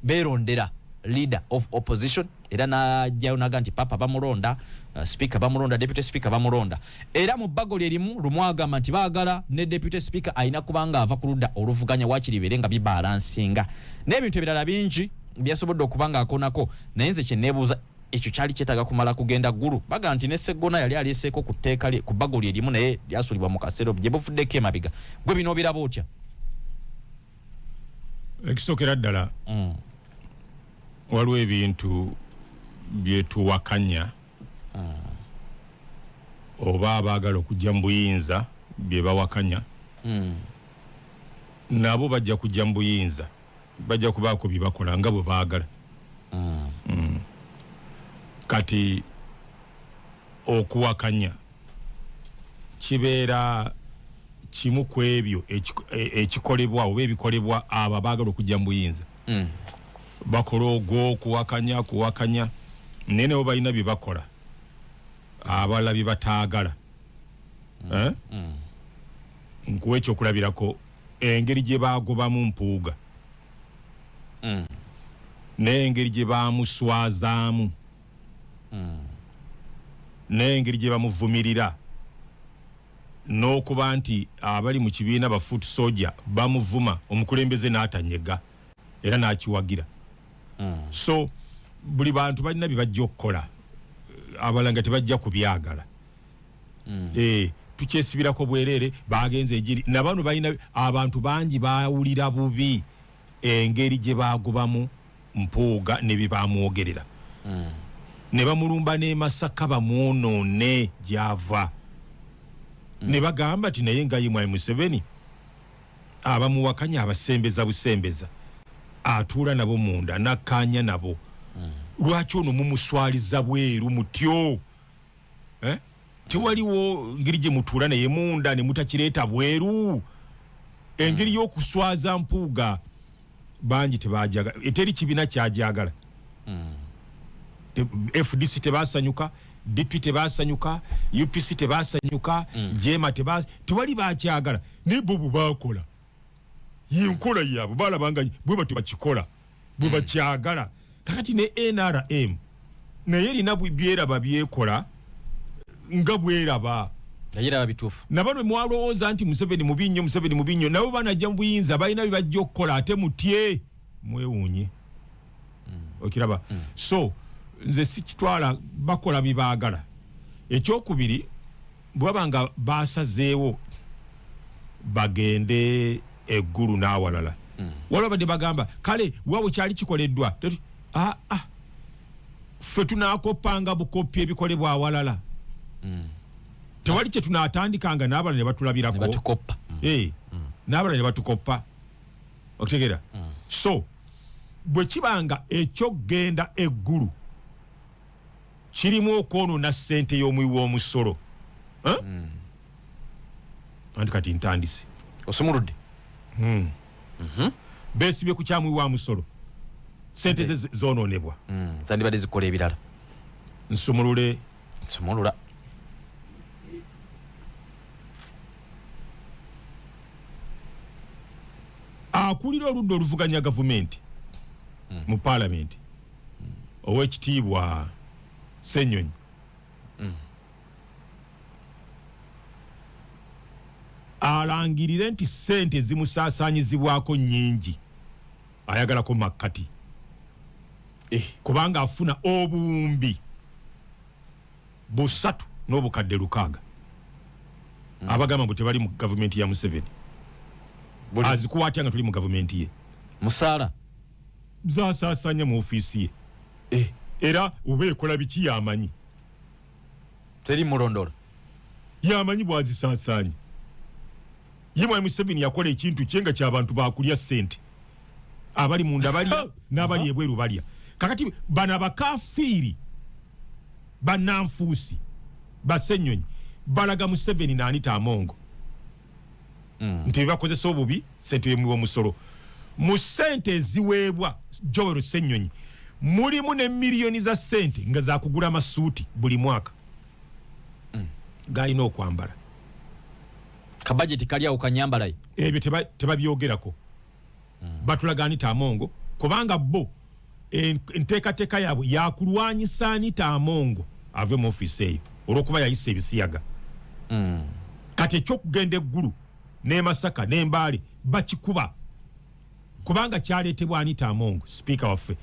beerondera leader of opposition era najjayo naga nti papa bamulonda speaker bamulonda deputy speaker bamulonda era mu bbago lyerimu lumwagamba nti baagala ne deputy speaker ayina kubanga ava ku ludda oluvuganya waakiri bibeere nga bibalansinga n'ebintu ebirala bingi byasobodde okubanga akonako naye nze kye neebuuza ekyo kyali kyetaaga kumala kugenda ggulu baga nti ne Sseggona yali alyeseeko ku tteeka ku bbago lyerimu naye lyasulibwa mu kaseero gye buvuddeko emabega gwe bino obiraba otya ekisookera ddala waliwo ebintu byetuwakanya oba abaagala okujja mu buyinza bye bawakanya nabo bajja kujja mu buyinza bajja kubaako bye bakola nga bwe baagala kati okuwakanya kibeera kimu ku ebyo ekikolebwa oba ebikolebwa abo abaagala okujja mu buyinza bakola ogwo kuwakanya naye nabo balina bye bakola abalala bye bataagala nkuwa ekyokulabirako engeri gye baagobamu Mpuuga n'engeri gye baamuswazaamu n'engeri gye bamuvumirira n'okuba nti abali mu kibiina ba foot soldier bamuvuma omukulembeze n'atanyega era n'akiwagira so buli bantu balina bye bajja okukola abalanga tebajja kubyagala tukyesibirako bwereere bagenze egiri nabano balina abantu bangi baawulira bubi engeri gye baagobamu Mpuuga ne bye baamwogerera ne bamulumba ne Masaka bamwonoone gy'ava ne bagamba nti naye nga ye Mwai Museveni abamuwakanya abasembeza busembeza atuula nabo munda nakkaanya nabo lwaki ono mumuswaliza bweru mutyo tewaliwo ngeri gye mutuula naye munda ne mutakireeta bweru engeri y'okuswaza Mpuuga bangi tebajagala eteri kibiina kyajagala FDC tebasanyuka DP tebasanyuka UPC tebasanyuka Jema tewali bakyagala ne bo bakola yenkola yabo balabanga bwe batubakikola bwe bakyagala kakati ne NRM naye erina byeraba byekola nga bweraba yayiraba bituufu nabano mwalowooza nti Museveni mubinyo nabo banajja mu buyinza balina bibajja okukola ate mutye mwewuunye okiraba so nze sikitwala bakola bibaagala ekyokubiri bwabanga basazeewo bagende eggulu n'awalala waliwo badde bagamba kale wawe kyali kikoleddwa ffe tunakoppanga bukoppi ebikolebwa awalala tewali kye tunaatandikanga n'abalala ne batulabirako n'abalala ne batukoppa okutegeera so bwe kibanga ekyokgenda eggulu kirimu okwonoona ssente y'omuwi w'omusolo anti kati ntandise osumuludde beesibye ku kyamuwi wa musolo ssente ze zoonoonebwa zandibadde zikola ebirala nsumulula akulira oludda oluvuganya gavumenti mu paalamenti ow'ekitiibwa Ssenyonyi alangirire nti ssente zimusaasaanyizibwako nnyingi ayagalako makkati kubanga afuna obuwumbi 3.6 abagamba mbu tebali mu gavumenti ya Museveni azikuwatya nga tuli mu gavumenti ye musaala zasaasaanya mu ofiisi ye era oba ekola biki yamanyi teri mulondola yamanyi bwazisaasaanya ye mwami Museveni yakola ekintu kye nga ky'abantu bakulya ssente abali munda balya n'abali ebweru balya kakati bana bakafiiri bannanfuusi Ssenyonyi balaga Museveni n'Anita Amongo nti bakozesa obubi ssente y'omuwi w'omusolo mu ssente eziweebwa Joel Ssenyonyi mulimu ne miliyoni za ssente nga zakugula amasuuti buli mwaka galina okwambala kabajeti kali awo kanyambalayo ebyo tebabyogerako batulaga Anita Amongo kubanga bo enteekateeka yaabwe yakulwanyisa Anita Amongo ave mu ofiisi eyo olw'okuba yayisa ebisiyaga kati ekyokugenda eggulu ne Masaka ne Mbale bakikuba kubanga kyaleetebwa Anita Amongo sipiika waffe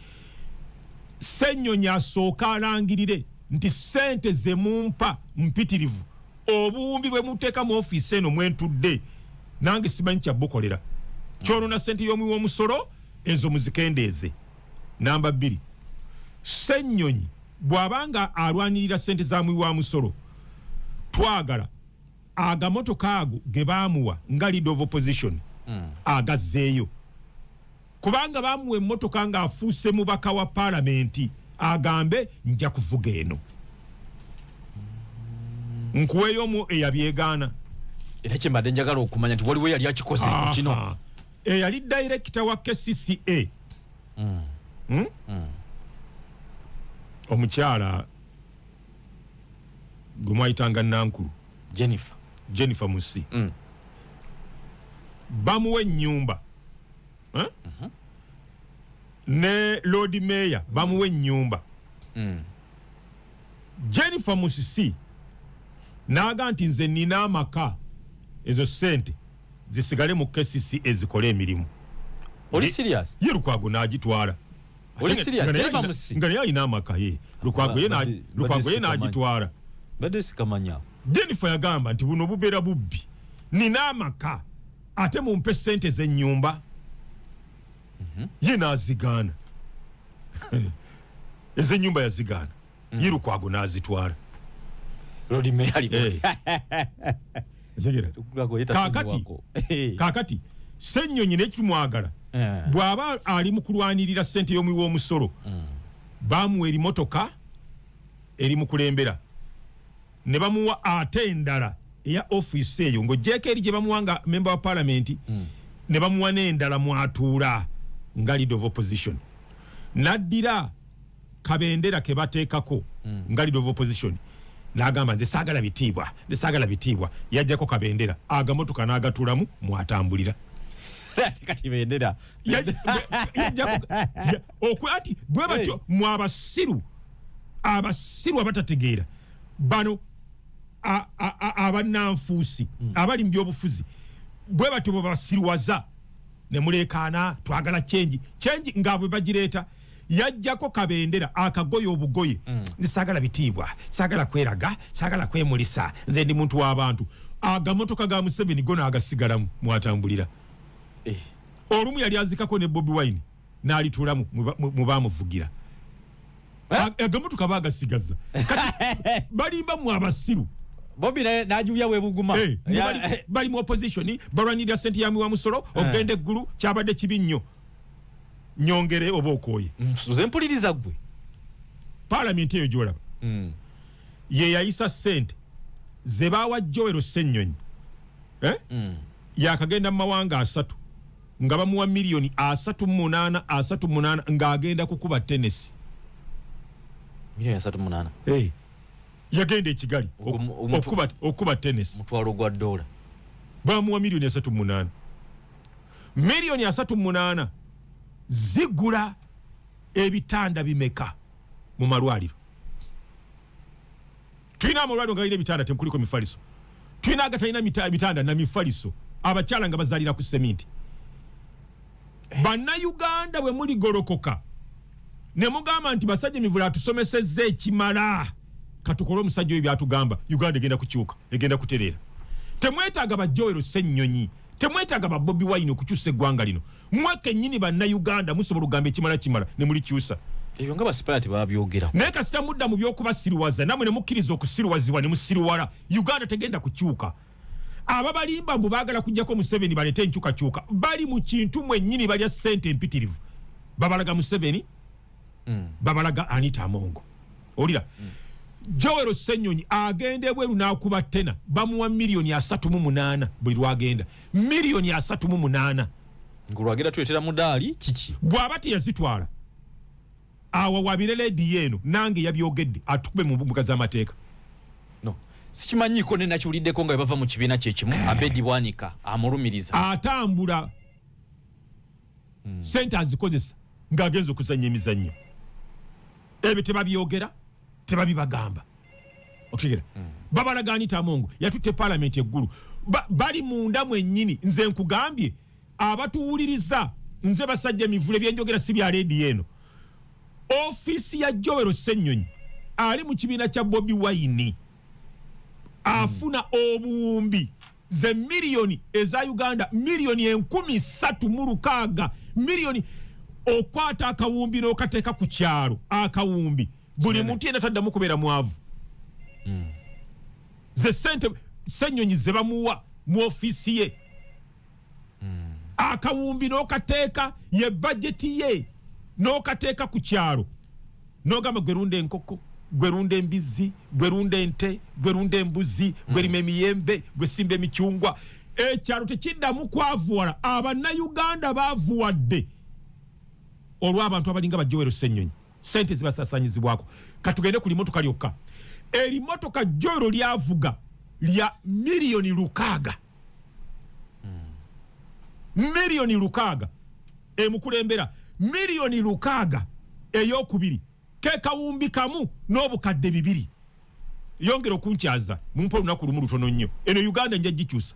Ssenyonyi asooka alangirire nti ssente ze mumpa mpitirivu obuwumbi bwe muteeka mu ofiisi eno mwentudde nange simanyi kyabukolera kyonona ssente y'omuwi w'omusolo ezo muzikendeeze. Namba 2 Ssenyonyi bw'abanga alwanirira ssente za muwi wa musolo twagala agamotoka ago ge baamuwa nga leader of opposition agazzeeyo kubanga baamuwa emmotoka ng'afuuse mubaka wa paalamenti agambe nja kuvuga eno nkuweeyo omu eyabyegaana era kyembadde njagala okumanya nti waliwo yali akikoze ku kino eyali director wa KCCA omukyala gwe mwayitanga Nankulu Jennifer Musi bamuwe ennyumba ne Lord Mayor bamuwe ennyumba Jennifer Musi naga nti nze nina amaka ezo ssente zisigale mu KCCA ezikole emirimu. Oli serious? Ye Lukwago n'agitwala. Oli serious? Jennifer Musi nga naye alina amaka ye Lukwago ye n'agitwala. Badde sikamanya. Jennifer yagamba nti buno bubeera bubbi nina amaka ate mumpe ssente z'ennyumba ye n'azigaana ez'ennyumba yazigaana ye Lukwago n'azitwala. Lodi Meyali kakati Ssenyonyi n'ekimwagala bw'aba ali mu kulwanirira ssente y'omuwi w'omusolo bamuwa erimotoka eri mu kulembera ne bamuwa ate endala eya ofiisi eyo ng'ogyeko eri gye bamuwanga member wa paalamenti ne bamuwa n'endala mwatuula nga leader of opposition naddira kabendera ke bateekako nga leader of opposition n'agamba nze saagala bitiibwa yajjako kabendera agamotoka n'agatulamu mwatambulira kati bendera ati bwe batyo mu abasiru abatategeera bano abannanfuusi abali mu byobufuzi bwe batyo bwe basiruwaza ne muleekaana twagala kyenji nga bwe bagireeta yajjako kabendera akagoye obugoye nze saagala bitiibwa saagala kweraga saagala kwemulisa nze ndi muntu w'abantu agamotoka ga Museveni go n'agasigalamu mwatambulira olumu yali azikako ne Bobi Wine n'alitulamu mu baamuvugira agamotoka baagasigaza kati balimba mu abasiru Bobi n'ajulia webuguma bali mu opposition balwanirira sente ya wa musolo ogende eggulu kyabadde kibi nnyo nyongere oba okooye nze mpuliriza gwe parliament eyo gyolaba ye yayisa sente ze baawa Joel Ssennyonyi yakagenda mu mawanga 3 nga bamuwa miliyoni 38 ng'agenda kukuba tennis miliyoni 38 yagenda ekigali okuba tennis mutwalo gwa dola bamuwa miliyoni 38 miliyoni 38 zigula ebitanda bimeka mu malwaliro tulina amalwaliro nga galina ebitanda tenkuliko mifaliso tulina agatalina bitanda na mifaliso abakyala nga bazalira ku seminti bannayuganda bwe muligolokoka ne mugamba nti basajja emivule atusomesezza ekimala katukole omusajja oyo byatugamba Uganda egenda kukyuka egenda kutereera temwetaaga ba Joel Ssennyonyi temwetaaga ba Bobi Wine okukyusa eggwanga lino mweke nnyini bannayuganda musobola okugamba ekimala ne mulikyusa ebyo nga basipayati babyogera naye kasita mudda mu by'okubasiruwaza namwe ne mukkiriza okusiruwazibwa ne musiruwala Uganda tegenda kukyuka ababalimba mbu baagala kujjako Museveni balete enkyukakyuka bali mu kintu mwennyini balya ssente empitirivu babalaga Museveni babalaga Anita Amongo olira Joel Ssennyonyi agenda ebweru n'akuba tena bamuwa miliyoni 38 buli lwagenda miliyoni 38 ngulwagenda tuletera mudaali kiki bw'aba teyazitwala awo wabire ledi yeno nange yabyogedde atukube mu mbuga z'amateeka no sikimanyiiko ne nakiwuliddeko nga bava mu kibiina kyekimu Abedi Bwanika amulumiriza atambula sente azikozesa ng'agenza okuzannya emizannyo ebyo tebabyogera tebabibagamba okitegera babalaga Anita Amongo yatutte parliament eggulu bali munda mwennyini nze nkugambye abatuwuliriza nze basajja emivule byenjogera si bya ledi eno ofisi ya Joel Ssennyonyi ali mu kibiina kya Bobi Wine afuna obuwumbi ze miliyoni eza Uganda miliyoni 13,600 miliyoni okwata akawumbi n'okateeka ku kyalo akawumbi buli muntu yena taddamu kubeera mwavu ze sente Ssennyonyi ze bamuwa mu ofisi ye akawumbi n'okateeka ye bajeti ye n'okateeka ku kyalo n'ogamba gwerunda enkoko gwerunda embizi gwerunda ente gwerunda embuzi gwerima emiyembe gwesimba emicyungwa ekyalo tekiddamu kwavuwala abannayuganda baavuwadde olw'abantu abalinga ba Joel Ssennyonyi sente zibasasanyizibwako katugende ku limotoka lyokka erimotoka Joel lyavuga lya miliyoni 600 miliyoni 600 emukulembera miliyoni 600 eyokubiri ke kawumbi kamu n'obukadde 2 yongera okunkyaza mumpa olunaku lumu lutono nnyo eno Uganda nja gikyusa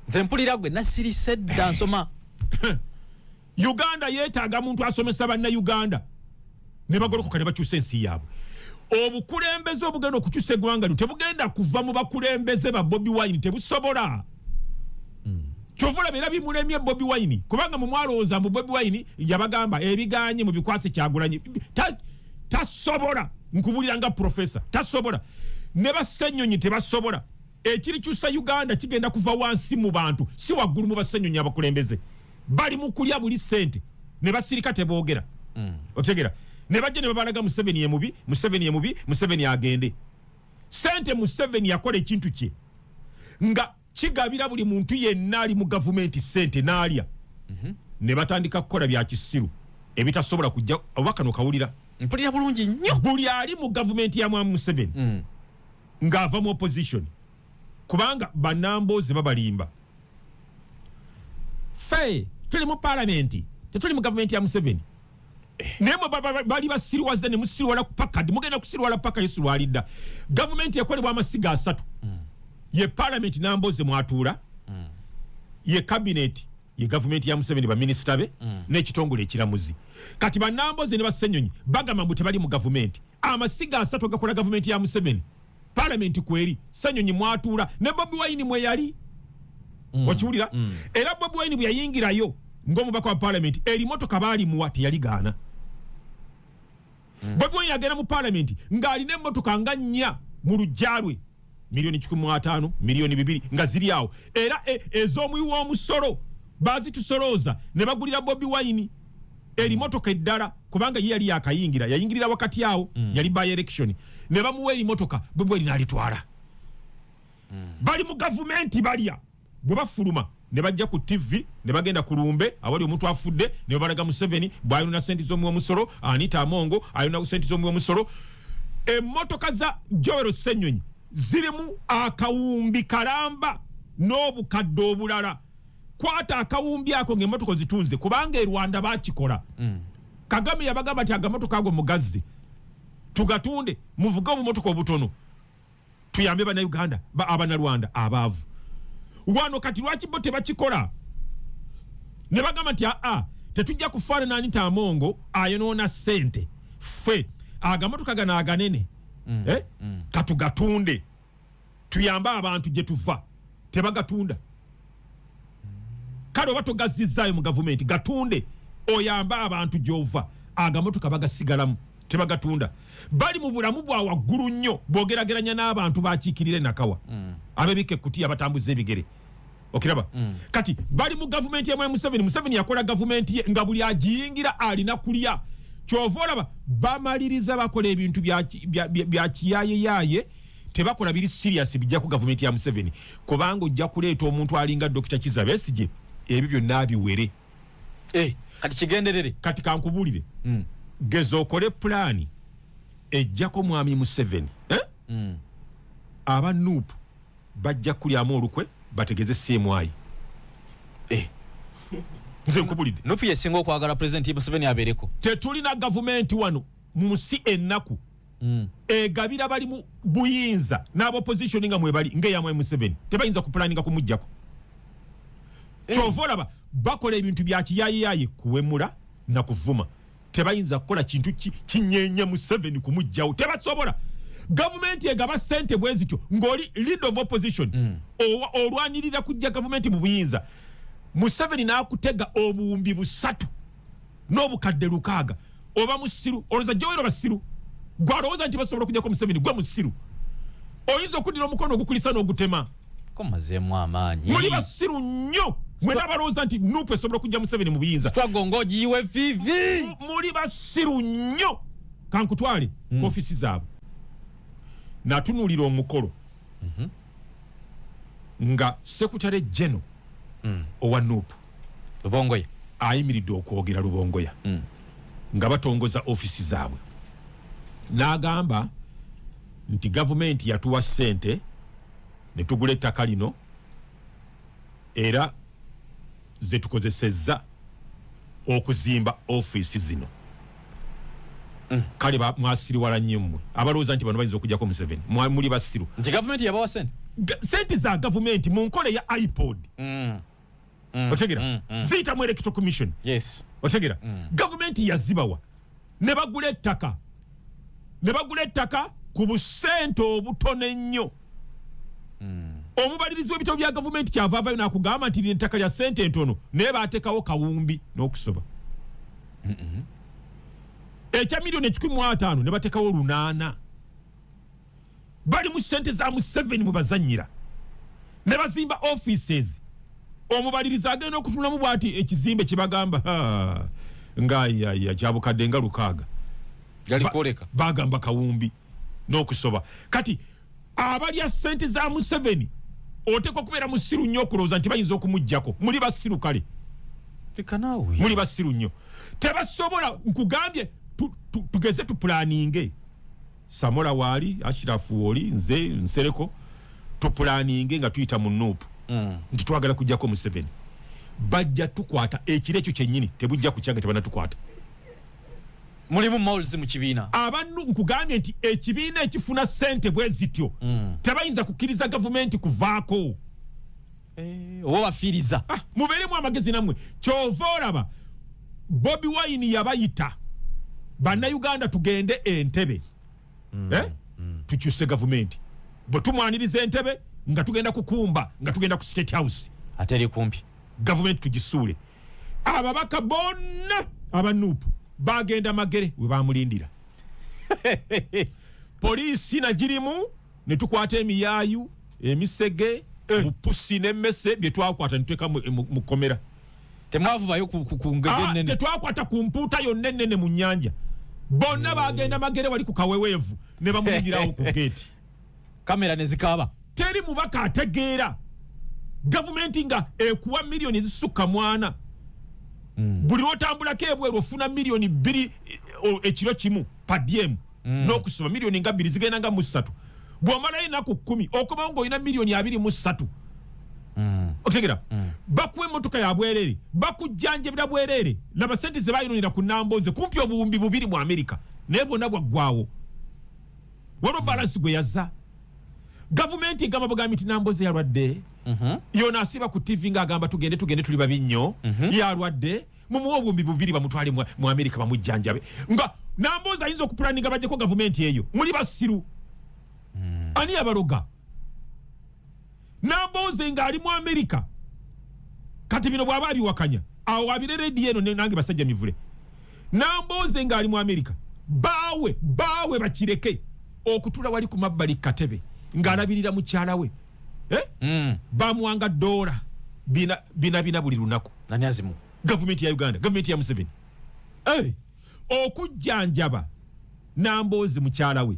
nze mpulira gwe nasirise dda nsoma Uganda yeetaaga muntu asomesa bannayuganda ne bagolokoka ne bakyusa ensi yaabwe obukulembeze obugenda okukyusa eggwanga lino tebugenda kuva mu bakulembeze ba Bobi Wine tebusobola kyovula bera bimulemye Bobi Wine kubanga mu mwalowooza mu Bobi Wine yabagamba ebiganye mu bikwase Kyagulanyi tasobola nkubulira nga profesa tasobola ne ba Ssennyonyi tebasobola ekiri kyusa Uganda kigenda kuva wansi mu bantu si waggulu mu ba Ssennyonyi abakulembeze bali mu kulya buli sente ne basirika teboogera otegera ne bajja ne babalaga Museveni Museveni agende sente Museveni yakola ekintu kye nga kigabira buli muntu yenna ali mu gavumenti sente n'alya ne batandika kukola bya kisiru ebitasobola kujja oba kano kawulira mpulira bulungi nnyo buli ali mu gavumenti ya Mwami Museveni ng'ava mu opposition kubanga bannamboozi babalimba fe tuli mu parliament tetuli mu gavumenti ya Museveni nemwe bali basiruwaza ne musiruwala paka mugenda kusiruwala paka Yesu lwalidda gavumenti yakolebwa amasiga 3 ye parliament namboze mwatuula ye cabinet ye gavumenti ya Museveni ba minister be n'ekitongole ekiramuzi kati bannamboze ne ba Ssennyonyi bagamba mbu tebali mu gavumenti amasiga 3 gakola gavumenti ya Museveni parliament kweri Ssennyonyi mwatuula ne Bobi Wine mwe yali wakiwulira era Bobi Wine bwe yayingirayo ng'omubaka wa parliament erimotoka baali muwa teyaligaana. Bobi Wine agenda mu parliament ng'alina emmotoka nga 4 mu lujjalwe $1,500,000 $2,000,000 nga ziri awo era ez'omuwi w'omusolo baazitusolooza ne bagulira Bobi Wine erimotoka eddala kubanga ye yali yayingirira wakati awo yali by election ne bamuwa erimotoka Bobi Wine n'alitwala. Bali mu gavumenti balya bwe bafuluma ne bajja ku TV ne bagenda ku lumbe awali omuntu afudde ne balaga Museveni bw'ayuna senti z'omuwi w'omusolo Anita Amongo ayuna senti z'omuwi w'omusolo. Emmotoka za Joel Ssenyonyi zirimu akawumbi kalamba n'obukadde obulala. Kwata akawumbi ako ng'emmotoka zitunze kubanga e Rwanda bakikola. Kagame yabagamba ati agamotoka ago mugazzi tugatunde muvuga obumotoka obutono tuyambe bana Uganda abana Rwanda abaavu. Wano kati lwaki bo tebakikola ne bagamba nti tetujja kufaanana Anita Amongo ayonoona ssente ffe agamotoka gano aganene katugatunde tuyambe abantu gye tuva tebagatunda. Kale oba togazzizaayo mu gavumenti gatunde oyambe abantu gy'ova agamotoka bagasigalamu tebagatunda. Bali mu bulamu bwa waggulu nnyo bogerageranya n'abantu bakiikirire nakawa abebika ekkutiya batambuza ebigere okiraba. Kati bali mu gavumenti ya Museveni yakola gavumenti ye nga buli agiyingira alina kulya kyova olaba bamaliriza bakola ebintu bya kiyayeyaye tebakola biri serious bijja ku gavumenti ya Museveni kubanga ojja kuleeta omuntu alinga Dr. Kizza Besigye ebyo byonna biwere. Kati kigenderere kati kankubulire geza okole plani ejjako mwami Museveni aba Nuupu bajja kulyamu olukwe bategeze CMI. Nze nkubulidde Nuupu yesinga okwagala President Museveni abeereko. Tetulina gavumenti wano mu nsi ennaku egabira bali mu buyinza n'abopposition nga mwebali ng'eyamwe Museveni tebayinza kupulaninga kumujjako. Kyova olaba bakola ebintu bya kiyayiyayi kuwemula na kuvuma tebayinza kukola kintu kinyeenya Museveni kumujjawo tebasobola. Gavumenti egaba ssente bwe zityo ng'oli leader of opposition olwanirira kujja gavumenti mu buyinza Museveni n'akutega obuwumbi 3 n'obukadde 6 oba musiru olowooza gy'owera basiru gwalowooza nti basobola okujjako Museveni gwe musiru oyinza okuddira omukono ogukulisa n'ogutema komazeemu amaanyi muli basiru nnyo mwena balowooza nti Nuupu esobola okujja Museveni mu buyinza twagongogiyiwe vivi muli basiru nnyo kankutwale ku ofisi zaabwe natunuulira omukolo nga Secretary General owa Nuupu Lubongoya ayimiridde okwogera Lubongoya nga batongoza ofisi zaabwe n'agamba nti gavumenti yatuwa ssente ne tugula ettaka lino era ze tukozesezza okuzimba ofisi zino. Kale mwasiriwala nnyo mmwe abalowooza nti bano bayinza okujjako Museveni muli basiru nti gavumenti yabawa ssente sente za gavumenti mu nkola ya iPod otegera ziyita mu electoral commission otegera gavumenti yazibawa ne bagula ettaka ku busente obutono ennyo. Omubalirizi w'ebitabo bya gavumenti kyavaavayo n'akugamba nti lino ettaka lya ssente entono naye baateekawo kawumbi n'okusoba ekya $1,500,000 ne bateekawo 8 bali mu ssente za Museveni mu bazannyira ne bazimba offices. Omubalirizi agenda okutunulamu bw'ati ekizimbe kye bagamba nga kyabukadde nga 6 bagamba kawumbi n'okusoba. Kati abalya ssente za Museveni oteekwa okubeera musiru nnyo okulowooza nti bayinza okumujjako muli basiru kale muli basiru nnyo tebasobola nkugambye tugeze tupulaninge Samola waali Ashirafu woli nze Nsereko tupulaninge nga tuyita mu Nuupu nti twagala kujjako Museveni bajja tukwata ekiro ekyo kyennyini tebujja kukyanga tebanatukwata mulimu malls mu kibiina abantu nkugambye nti ekibiina ekifuna ssente bwe zityo tebayinza kukkiriza gavumenti kuvaako oba bafiiriza mubeeremu amagezi nammwe kyova olaba Bobi Wine yabayita bannayuganda tugende Entebbe tukyuse gavumenti bwe tumwaniriza Entebbe nga tugenda kukumba nga tugenda ku State House ateri kumpi government tugisuule ababaka bonna abanupu bagenda magere we bamulindira poliisi nagirimu ne tukwata emiyaayu emisege bupusi n'emmese bye twakwata ne tuteeka mu komera temwavubayo ku ngege nene tetwakwata ku mpuuta yonna ennene mu nnyanja bonna bagenda magere wali ku kaweweevu ne bamulingirawo ku geeti kamera ne zikaaba teri mubaka ategeera gavumenti nga ekuwa miliyoni ezisukka 4 buli lwotambulako ebweru ofuna miliyoni 2 ekiro kimu padiem n'okusoma miliyoni nga 2 zigenda nga 3 bw'omalayo ennaku 10 okomawo ng'olina miliyoni 23 otegera bakuwa emmotoka ya bwereere bakujjanjabira bwereere laba sente ze bayinonera ku Nambooze kumpi obuwumbi 2 mu Amerika naye bwonna bwaggwawo waliwo balansi gwe yazza gavumenti egamba bugambye nti Nambooze yalwadde yona asiba ku TV ng'agamba tugende tuli babi nnyo yalwadde mumuwa obuwumbi 2 bamutwale mu Amerika bamujjanjabe nga Nambooze ayinza okupulaninga bajjeko gavumenti eyo muli basiru ani abaloga Nambooze ng'ali mu Amerika kati bino bw'aba abiwakanya awo wabire rediyo eno nange basajja mivule Nambooze ng'ali mu Amerika baawe bakireke okutula wali ku mabbali katebe ng'alabirira mukyala we bamuwanga $1 bina buli lunaku nani azimu gavumenti ya Uganda gavumenti ya Museveni okujjanjaba Nambooze mukyala we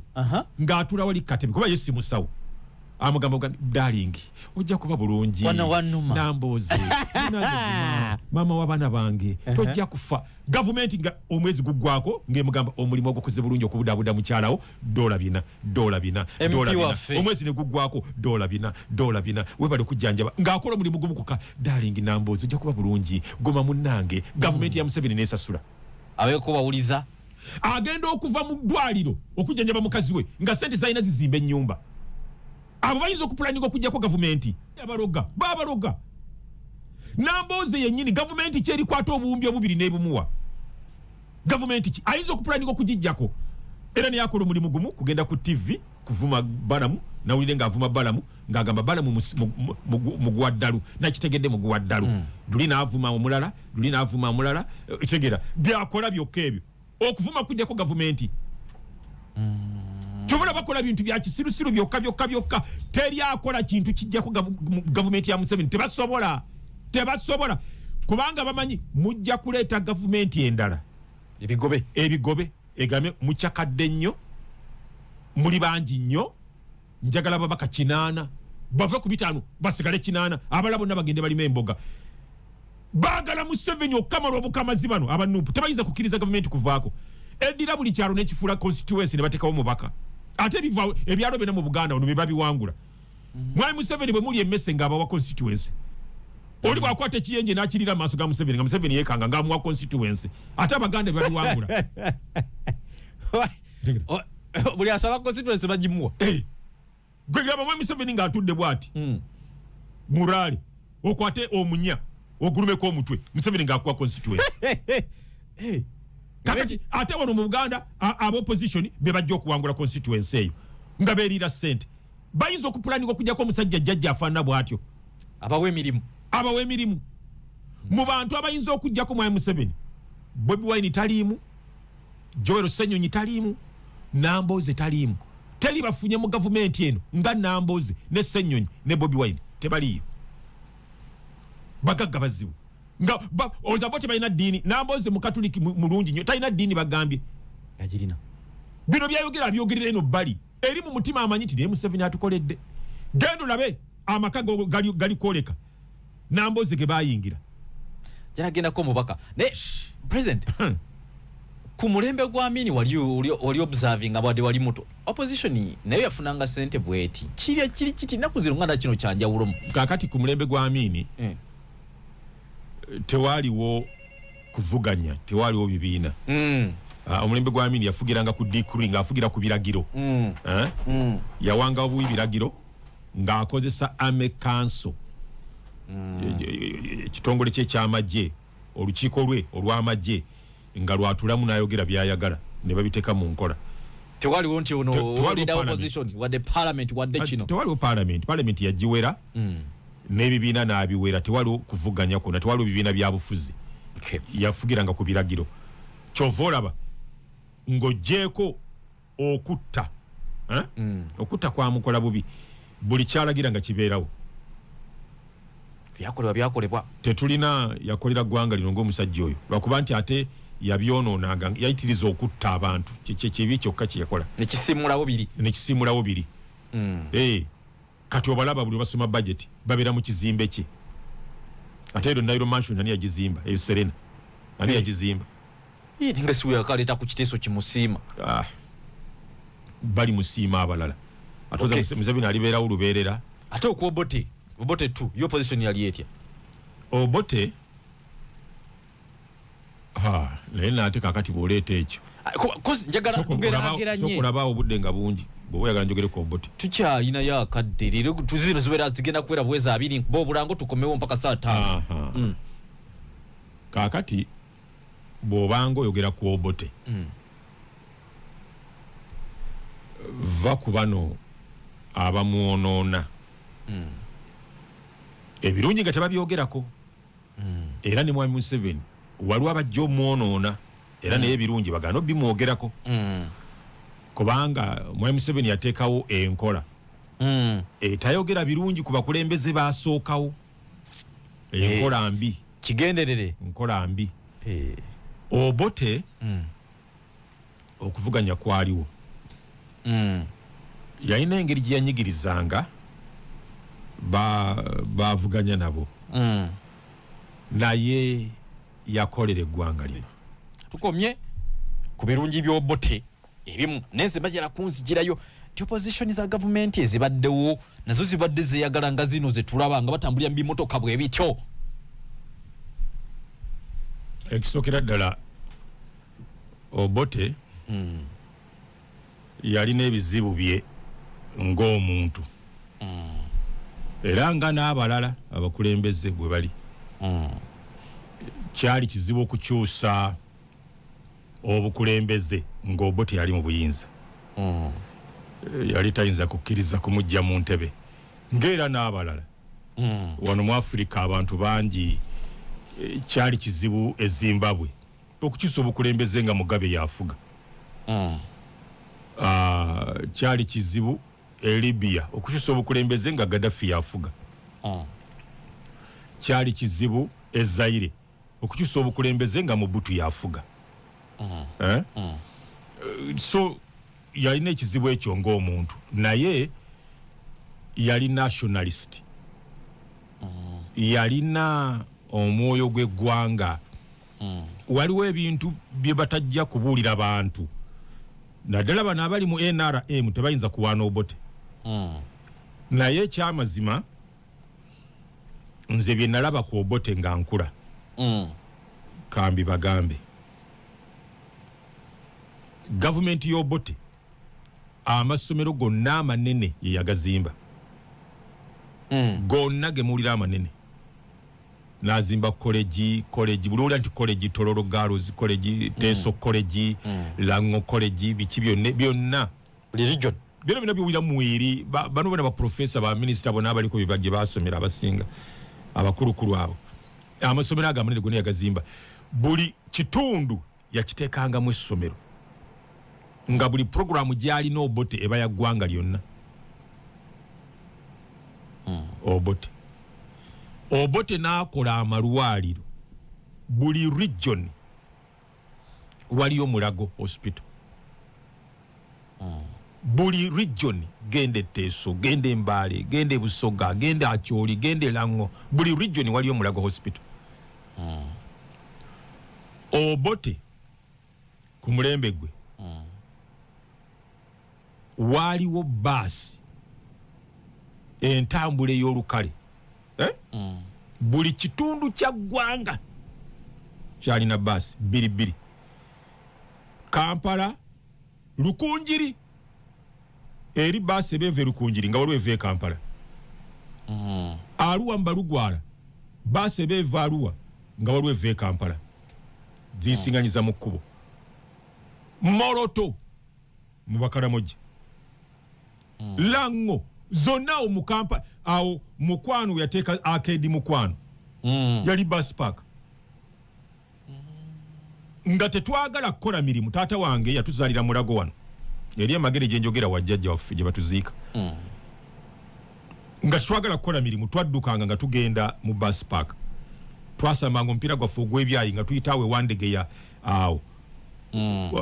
ng'atula wali katebe kuba yesi musawo amugamba darling ojja kuba bulungi Nambooze mama w'abaana bange tojja kufa gavumenti nga omwezi guggwako ng'emugamba omulimu ogukoze bulungi okubudaabuda mukyalawo $4 omwezi ne guggwako $4 webale okujjanjaba ng'akola omulimu gumukuka darling Nambooze ojja kuba bulungi goma munnange gavumenti ya Museveni n'esasula abeeko bawuliza agenda okuva mu ddwaliro okujjanjaba mukazi we nga sente zalina zizimba ennyumba abo bayinza okupulaninga okujjako gavumenti babaloga Nambooze yennyini gavumenti kyerikwata obuwumbi 2 n'ebumuwa gavumenti ki ayinza okupulaninga okugijjako era neyakola omulimu gumu kugenda ku TV kuvuma Balamu nawulire ng'avuma Balamu ng'agamba Balamu muguwaddalu nakitegedde muguwaddalu luli n'avuma omulala ekitegera byakola byokka ebyo okuvuma kujjako gavumenti kyobula bakola bintu bya kisirusiru byokka teri akola kintu kijjako gavumenti ya Museveni tebasobola kubanga bamanyi mujja kuleeta gavumenti endala ebigobe egamye mukyakadde nnyo muli bangi nnyo njagala babaka 8 bave ku 5 basigale 8 abala bonna bagende balime emboga bagala Museveni okamala obukamazi bano abanupu tebayinza kukkiriza gavumenti kuvaako eddira buli kyalo n'ekifuula constituency ne bateekawo mubaka ate ebyalo byonna mu Buganda ono bye babiwangula mwami Museveni bwe muli emmese ng'abawa constituency oli bwakwata ekiyenje n'akirira maaso ga Museveni nga Museveni yeekanga ng'amuwa constituency ate Abaganda bye babiwangula buli asaba constituency bagimuwa gwe gamba mwami Museveni ng'atudde bw'ati muraale okwate omunya ogulumeko omutwe Museveni ng'akuwa constituency kakati ate wano mu Buganda ab'opposition be bajja okuwangula constituency eyo nga beerira ssente bayinza okupulaninga okujjako omusajja jjajja afaanana bw'atyo abawa emirimu mu bantu abayinza okujjako mwami Museveni Bobi Wine taliimu Joel Ssenyonyi taliimu Nambooze taliimu teri bafunye mu gavumenti eno nga Nambooze ne Ssenyonyi ne Bobi Wine tebaliiyo bagagga bazibu nga ozabo tebalina ddiini Nambooze mukatuliki mulungi nnyo talina ddiini bagambye agirina bino byayogera byogerera eno bbali eri mu mutima amanyi ti naye Museveni atukoledde genda olabe amaka gali kwoleka Nambooze ge bayingira janagendako mubaka ne president ku mulembe gwa Amini wali observing abadde wali muto opposition nayo yafunanga sente bweti kiri kiti nakuzira nganda kino kyanjawulo kakati ku mulembe gwa Amini tewaliwo kuvuganya tewaliwo bibiina omulembe gwa Amini yafugiranga ku decree ng'afugira ku biragiro yawanga obuwi biragiro ng'akozesa Ame Council ekitongole kye ky'amagye olukiiko lwe olw'amagye nga lwatulamu n'ayogera byayagala ne babiteeka mu nkola tewaliwo nti ono leader opposition wadde parliament wadde kino tewaliwo parliament yagiwera n'ebibiina n'abiwera tewali kuvuganya kwonna tewali bibiina bya bufuzi yafugiranga ku biragiro kyova olaba ng'ogjeeko okutta okutta kwamukola bubi buli kyalagira nga kibeerawo byakolebwa tetulina yakolera ggwanga lino ng'omusajja oyo lwakuba nti ate yabyonoonanga yayitiriza okutta abantu kibi kyokka kyeyakola nekisimulawo biri kati obalaba buli basoma budget babeera mu kizimbe kye ate ero Nairo Mansion ani yagizimba eyo Serena ani yagizimba nga siwe yakaleta ku kiteeso kimusiima bali musiima abalala ate Museveni alibeerawo lubeerera ate okuobote tu yo position yali etya Obote naye naate kakati bw'oleeta ekyo njagala tugeraageranye sokulaba obudde nga bungi bw'oba oyagala njogereko Obote tukyalinayo akadde leero tuzino zibeera zigenda kubeera bwezi 2 bo obulango tukomewo mpaka saa 5 kakati bw'obanga oyogera ku Obote va ku bano abamwonoona ebirungi nga tebabyogerako era ne Mwami Museveni waliwo abajja omwonoona era naye ebirungi bagaana obimwogerako kubanga Mwami Museveni yateekawo enkola etayogera birungi ku bakulembeze baasookawo enkola mbi kigenderere nkola mbi Obote okuvuganya kwaliwo yalina engeri gye yanyigirizanga bavuganya nabo naye yakolera eggwanga lino tukomye ku birungi by'Obote ebimu nenze bajala kunzigirayo ti opposition za government ezibaddewo nazo zibadde zeyagala nga zino zetulaba nga batambulira mu bimotoka bwe bityo ekisokera ddala Obote yalina ebizibu bye ng'omuntu era nga n'abalala abakulembeze bwe bali kyali kizibu okukyusa obukulembeze ng'Obote yali mu buyinza yali tayinza kukkiriza kumujja mu ntebe ng'era n'abalala wano mu Afirika abantu bangi kyali kizibu e Zimbabwe okukyusa obukulembeze nga Mugabe yafuga kyali kizibu e Libya okukyusa obukulembeze nga Gaddafi yafuga kyali kizibu e Zaire okukyusa obukulembeze nga Mobutu yafuga so yalina ekizibu ekyo ng'omuntu naye yali nationalist yalina omwoyo gw'eggwanga waliwo ebintu bye batajja kubuulira bantu naddala bano abali mu NRM tebayinza kuwaana Obote naye ekyamazima nze bye nalaba ku Obote nga nkula kambi bagambe gavumenti y'Obote amasomero gonna amanene ye yagazimba gonna ge muwulira amanene nazimba college buli olya nti college Tororo Girls college Teso college Lango college biki byonna religion byonna biwulira muwiri bano bana ba professor ba minister bona abaliko bibajje basomera abasinga abakulukulu abo amasomero agamane gonna yagazimba buli kitundu yakiteekanga mu essomero nga buli programu gyali n'Obote eba ya ggwanga lyonna Obote n'akola amalwaliro buli region waliyo Mulago hospital buli region gende Teso gende Mbale gende Busoga gende Acholi gende Lango buli region waliyo Mulago hospital Obote ku mulembe gwe waliwo basi entambule y'olukale buli kitundu kya ggwanga kyalina basi bbiri Kampala Lukunjiri eri basi ebeva Lukunjiri nga waliwo eva Kampala Arua Mbalugwala basi ebeva Arua nga waliwo eva Kampala zisinganyiza mu kkubo Moroto mu Bakaramoja Lango zonna omukampa awo Mukwano yateeka arcade Mukwano yali bus park nga tetwagala kukola mirimu. Taata wange yatuzaalira Mulago wano yali amagere gye njogera wajjajja waffe gye batuziika nga tetwagala kukola mirimu twaddukanga nga tugenda mu bus park twasambanga omupiira gwaffe ogw'ebyayi nga tuyitawe Wandegeya awo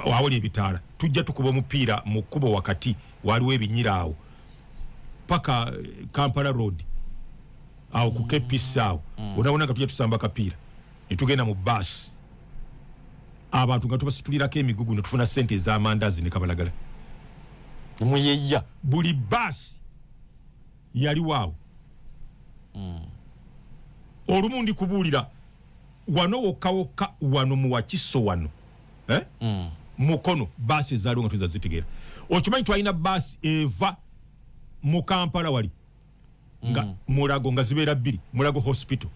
awali ebitaala tujja tukuba omupiira mu kkubo wakati waliwo ebinyira awo paka Kampala Road awo ku Kepisi awo onabona nga tujja tusamba kapiira ne tugenda mu bus abantu nga tubasitulirako emigugu ne tufuna ssente ez'amandazi ne kabalagala muyeya buli bus yali waawo olumu ndi kubuulira wano wokka wano mu Wakiso wano Mukono bus ezaaliwo nga tuzazitegeera okimanyi twalina bus eva mu Kampala wali nga Mulago nga zibeera bbiri Mulago hospital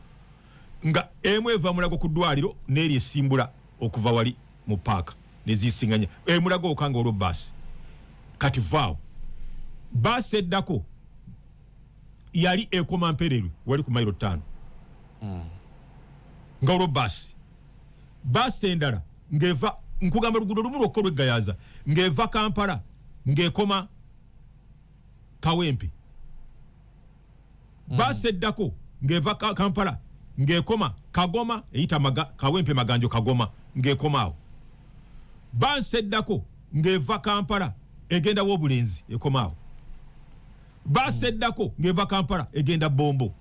nga emu eva Mulago ku ddwaliro n'eri esimbula okuva wali mu paaka nezisinganya Mulago okanga olwo bus kati vaawo bus eddako yali ekoma Mpererwe wali ku mailo 5 nga olwo bus endala ng'eva nkugamba luguudo lumu lwokka olw'eggayaza ng'eva Kampala ng'ekoma Kawempe bus eddako ng'eva Kampala ng'ekoma Kagoma eyita Kawempe Maganjo Kagoma ng'ekoma awo bus eddako ng'eva Kampala egenda w'obulenzi ekoma awo bus eddako ng'eva Kampala egenda Bombo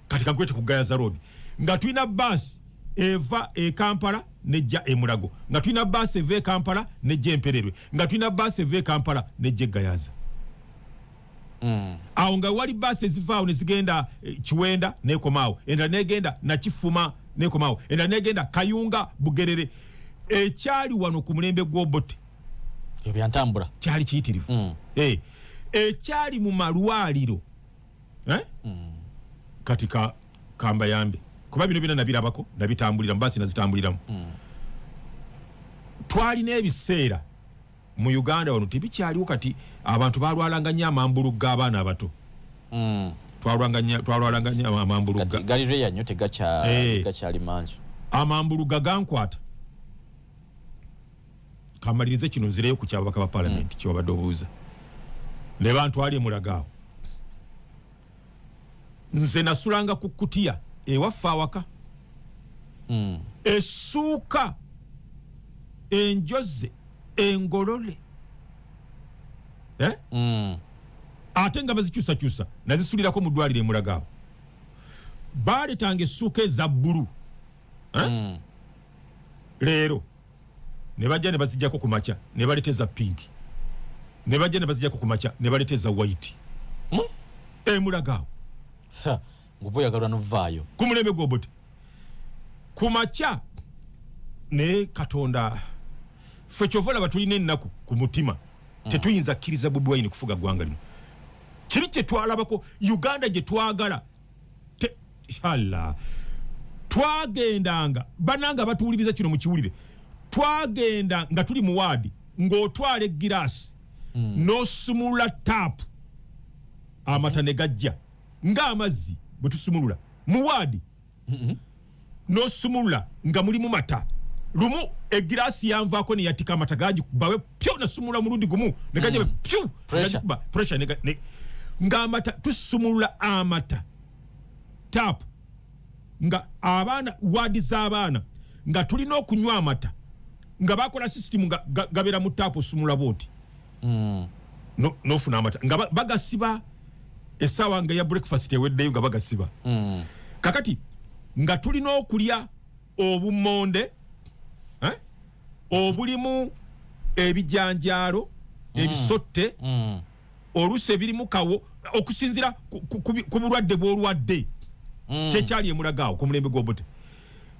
kati kagwete ku Gayaza Road nga tulina bus eva Kampala nejja Mulago nga tulina bus eva Kampala nejja Mpererwe nga tulina bus eva Kampala nejja Gayaza awo nga wali bus ezivaawo nezigenda Kiwenda nekomaawo endala negenda Nakifuma nekomaawo endala negenda Kayunga Bugerere ekyali wano ku mulembe gw'Obote ebyantambula kyali kiyitirivu ekyali mu malwaliro kati kambayambe kuba bino bina nabirabako nabitambulira mbasi nazitambuliramu twalina ebiseera mu Uganda wano tebikyaliwo kati abantu balwalanga nnyo amambulu g'abaana abato twalwalanga nnyo amambulu galire yanyo tegakyali mangi amambulu gagankwata kamalirize kino nzireyo ku kyababaka ba parliament kyobadde obuuza ne bantwali Mulagaawo nze nasulanga ku kutiya ewaffe awaka essuuka enjoze engolole ate nga bazikyusakyusa nazisulirako mu ddwaliro Mulagaawo baletanga essuuka eza bbulu leero ne bajja ne bazijjako ku makya ne baleteza pinki ne bajja ne bazijjako ku makya ne baleteza white Mulagaawo ngubo yagalwa novaayo ku mulembe gw'Obote ku makya ne Katonda ffe kyovola batulina ennaku ku mutima tetuyinza kkiriza Bobi Wine kufuga ggwanga lino kiri kye twalabako Uganda gye twagala twagendanga bananga batuwuliriza kino mu kiwulire twagenda nga tuli mu waadi ng'otwala eggiraasi n'osumulula taapu amata ne gajja ng'amazzi bwe tusumulula mu waadi n'osumulula nga mulimu mata lumu eggiraasi yanvaako ne yatika amata gagikubawe pyo nasumulula mulundi gumu ne gajja pyo pressure ng'amata tusumulula amata taapu nga abaana waadi z'abaana nga tulina okunywa amata nga bakola system nga gabeera mu taapu osumulula booti n'ofuna amata nga bagasiba essaawa nga ya breakfast eweddeyo nga bagasiba kakati nga tulina okulya obumonde obulimu ebijanjaalo ebisotte oluusi ebirimu kawo okusinzira ku bulwadde bw'olwadde kyekyali Mulagaawo ku mulembe gw'Obote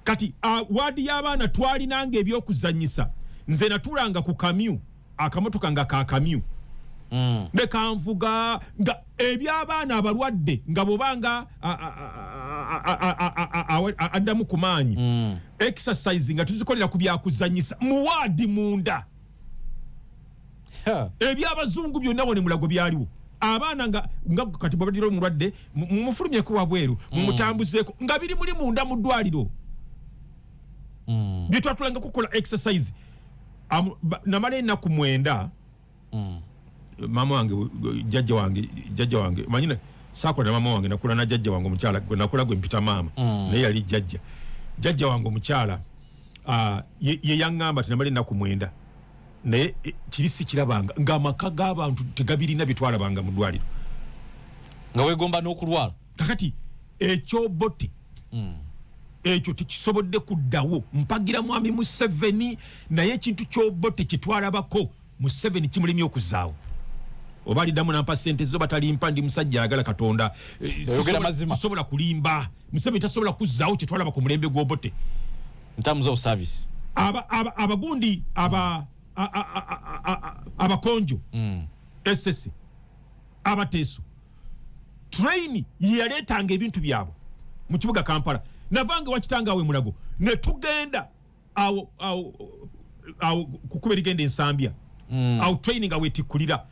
kati waadi y'abaana twalinanga ebyokuzanyisa nze natulanga ku kamyu akamotoka nga kakamyu ne kanvuga nga eby'abaana abalwadde nga bwobanga addamu ku maanyi exercise nga tuzikolera ku byakuzanyisa mu waadi munda eby'abazungu byonna wone Mulago byaliwo abaana nga kati babadiro mulwadde mufulumye ko wabweru mumutambuzeeko nga biri muli munda mu ddwaliro bye twatulanga kukola exercise namala ennaku 9 mama wange jjajja wange manyina sakola na mama wange nakula na jjajja wange omukyala nakula gwe mpita mama naye yali jjajja wange omukyala ye yaŋŋamba ati namala ennaku 9 naye kirisi kirabanga ng'amaka g'abantu tegabirina bitwalabanga mu ddwaliro nga weegomba n'okulwala kakati ekyobote ekyo tekisobodde kuddawo mpagira mwami Museveni naye ekintu kyobote kitwalabako Museveni kimulemye okuzaawo oba aliddamu nampa sente zo batalimpa ndi musajja ayagala Katonda sisobola kulimba Museveni tasobola kuzaawo kyetwalaba ku mulembe gw'obote in terms of service abagundi abakonjo SS abateeso train yaleetanga ebintu byabo mu kibuga Kampala navange wakitanga awe mulago ne tugenda awo kukuba ligenda ensambya awo training awetikulira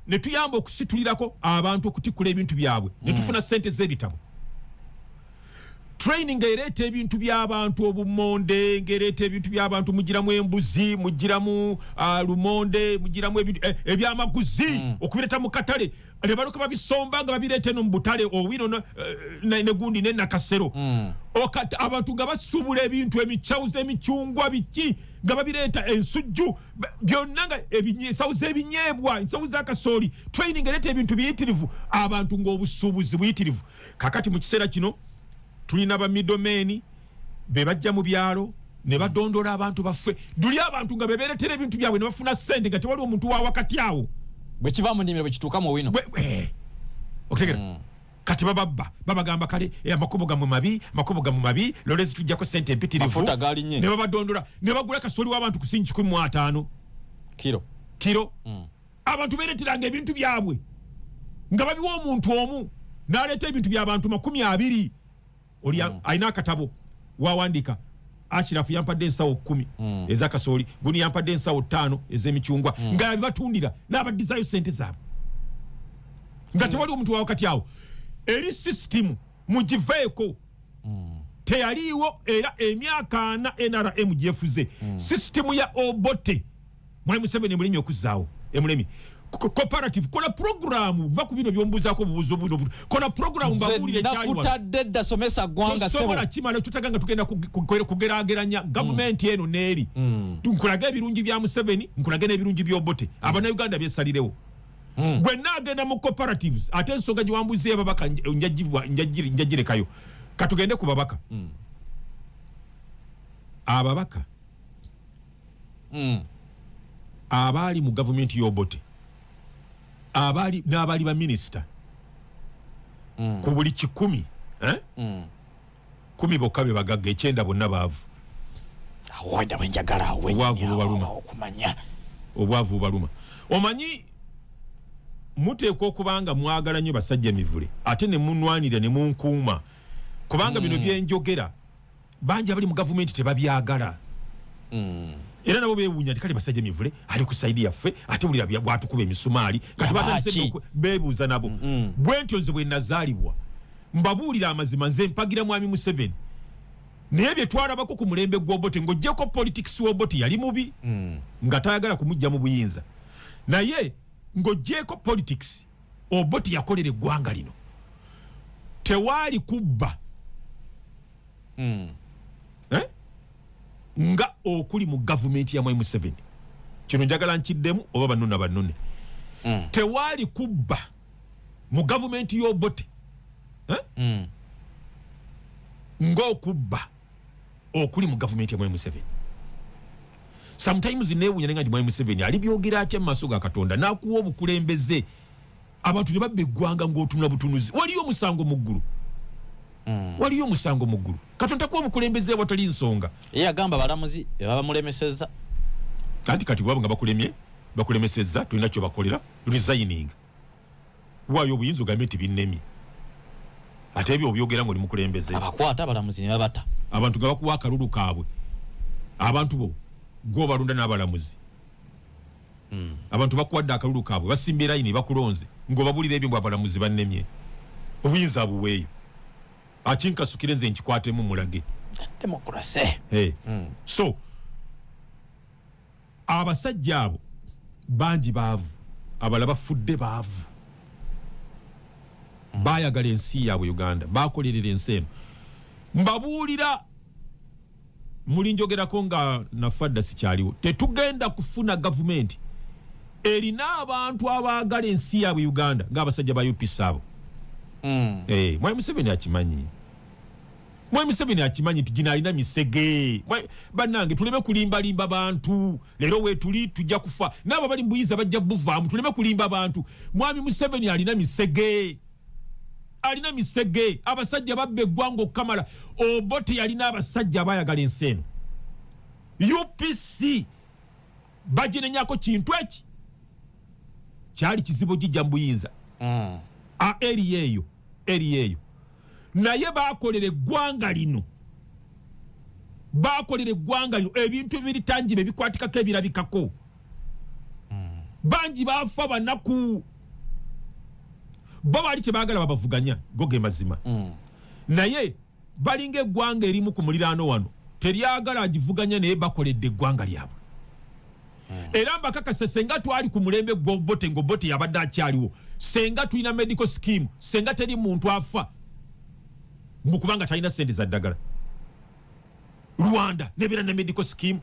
ne tuyamba okusitulirako abantu okutikula ebintu byabwe ne tufuna sente z'ebitabo training ereeta ebintu by'abantu obumonde ngereeta ebintu by'abantu mugiramu embuzi mugiramu lumonde mugiramu ebintu ebyamaguzi okubireeta mu katale ne baloka babisomba nga babireeta eno mu butale owino negundi nenakasero abantu nga basubula ebintu emikyawuzo emicungwa biki nga babireeta ensujju byonna nga ensawo z'ebinyeebwa ensawo z'akasooli training ereeta ebintu biyitirivu abantu ng'obusuubuzi buyitirivu kakati mu kiseera kino tulina ba middlemen be bajja mu byalo ne badondola abantu baffe duli abantu nga beberetera ebintu byabwe ne bafuna sente nga tewali omuntu wa wakati awo bwe kiva mu nnimiro bwe kituuka mu wino okutegera kati babagamba kale amakobo gamwe mabi lolezi tujjako sente empitirivu ne babadondola ne bagula kasoli w'abantu ku singi 15 kiro abantu bereteranga ebintu byabwe nga babiwa omuntu omu n'aleeta ebintu by'abantu 20 oli alina akatabo wawandika Ashirafu yampadde ensawo 10 ezakasooli guni yampadde ensawo 5 ez'emichungwa nga bibatundira n'abaddizayo sente zaabwe nga tewali omuntu wa wakati awo eri system mugiveeko teyaliiwo era emyaka 4 NRM gyefuze system ya Obote mwalimu 7 mulimi okuzaawo emulemi cooperative kola program va ku bino byombuzaako bubuzo buno kola program mbabulire kyali wala nakutadde somesa gwanga sebo sobola kimala tutaganga tugenda kugerageranya government eno neeri tunkulage ebirungi bya Museveni nkulage n'ebirungi by'Obote abana Uganda byesalirewo bwe nagenda mu cooperatives ate ensonga giwambuze ababaka njagirekayo katugende ku babaka ababaka abali mu government y'Obote n'abali ba minister ku buli 10 10 bokka be bagagga 9 bonna baavu awada wenjagala obwavu baluma omanyi muteekwa okubanga mwagala nnyo basajja mivule ate ne munwanira ne munkuuma kubanga bino byenjogera bangi abali mu gavumenti tebabyagala era nabo beewuunya kale basajja mivule ali ku saidi yaffe ate bulira bwatukuba emisumaali kati batandise beebuuza nabo bwentyo nze bwe nazaalibwa mbabuulira amazima nze mpagira mwami Museveni naye bye twalabako ku mulembe gw'Obote ng'oggyeko politics w'Obote yali mubi nga tayagala kumujja mu buyinza naye ng'oggyeko politics Obote yakolera eggwanga lino tewaali kubba nga okuli mu government ya mwami Museveni kino njagala nkiddemu oba bannone tewaali kubba mu government y'Obote ng'okubba okuli mu government ya mwami Museveni sometimes neewuunya nenga ndi mwami Museveni ali byogera atya mu maaso ga Katonda n'akuwa obukulembeze abantu ne babba eggwanga ng'otunula butunuzi waliyo omusango mu ggulu waliyo musango muggulu Katonda kwa obukulembeze watali nsonga agamba balamuzi baba mulemeseza kati bwabo nga bakulemeseza tulina kyo bakolera resigning wayo obuyinza ogamenti binnemi ate ebyo obyogera ng'oli mukulembeze abakwata balamuzi ne babata abantu nga bakuwa akalulu kaabwe abantu bo gwo balunda n'abalamuzi abantu bakuwadde akalulu kaabwe basimba layini bakulonze ng'obabulira ebyo bw'abalamuzi bannemye obuyinza buweeyo akinkasukire nze nkikwatemu mulage democracy. So abasajja abo bangi baavu abala bafudde baavu bayagala ensi yaabwe Uganda bakolerera ensi eno mbabuulira muli njogerako nga nafadda sikyaliwo tetugenda kufuna gavumenti erina abantu abaagala ensi yaabwe Uganda ng'abasajja ba UPC abo. Mwami Museveni akimanyi nti gino alina misege bannange tuleme kulimbalimba bantu leero weetuli tujja kufa n'abo bali mu buyinza bajja buvaamu tuleme kulimba bantu. Mwami Museveni alina misege abasajja babba eggwanga okukamala Obote yalina abasajja abayagala ensi eno UPC baginenyako kintu eki kyali kizibu gijja mu buyinza eri eyo naye bakolera eggwanga lino ebintu ebiritangibe ebikwatikako ebirabikako bangi bafa banaku bo baali tebaagala babavuganya goge mazima naye balinga eggwanga erimu ku muliraano wano teryagala agivuganya naye bakoledde eggwanga lyabwe era mbakakasa senga twali ku mulembe gw'Obote ng'Obote yabadde akyaliwo senga tulina medical scheme senga teri muntu afa mukubanga talina sente za ddagala Rwanda nebeera ne medical scheme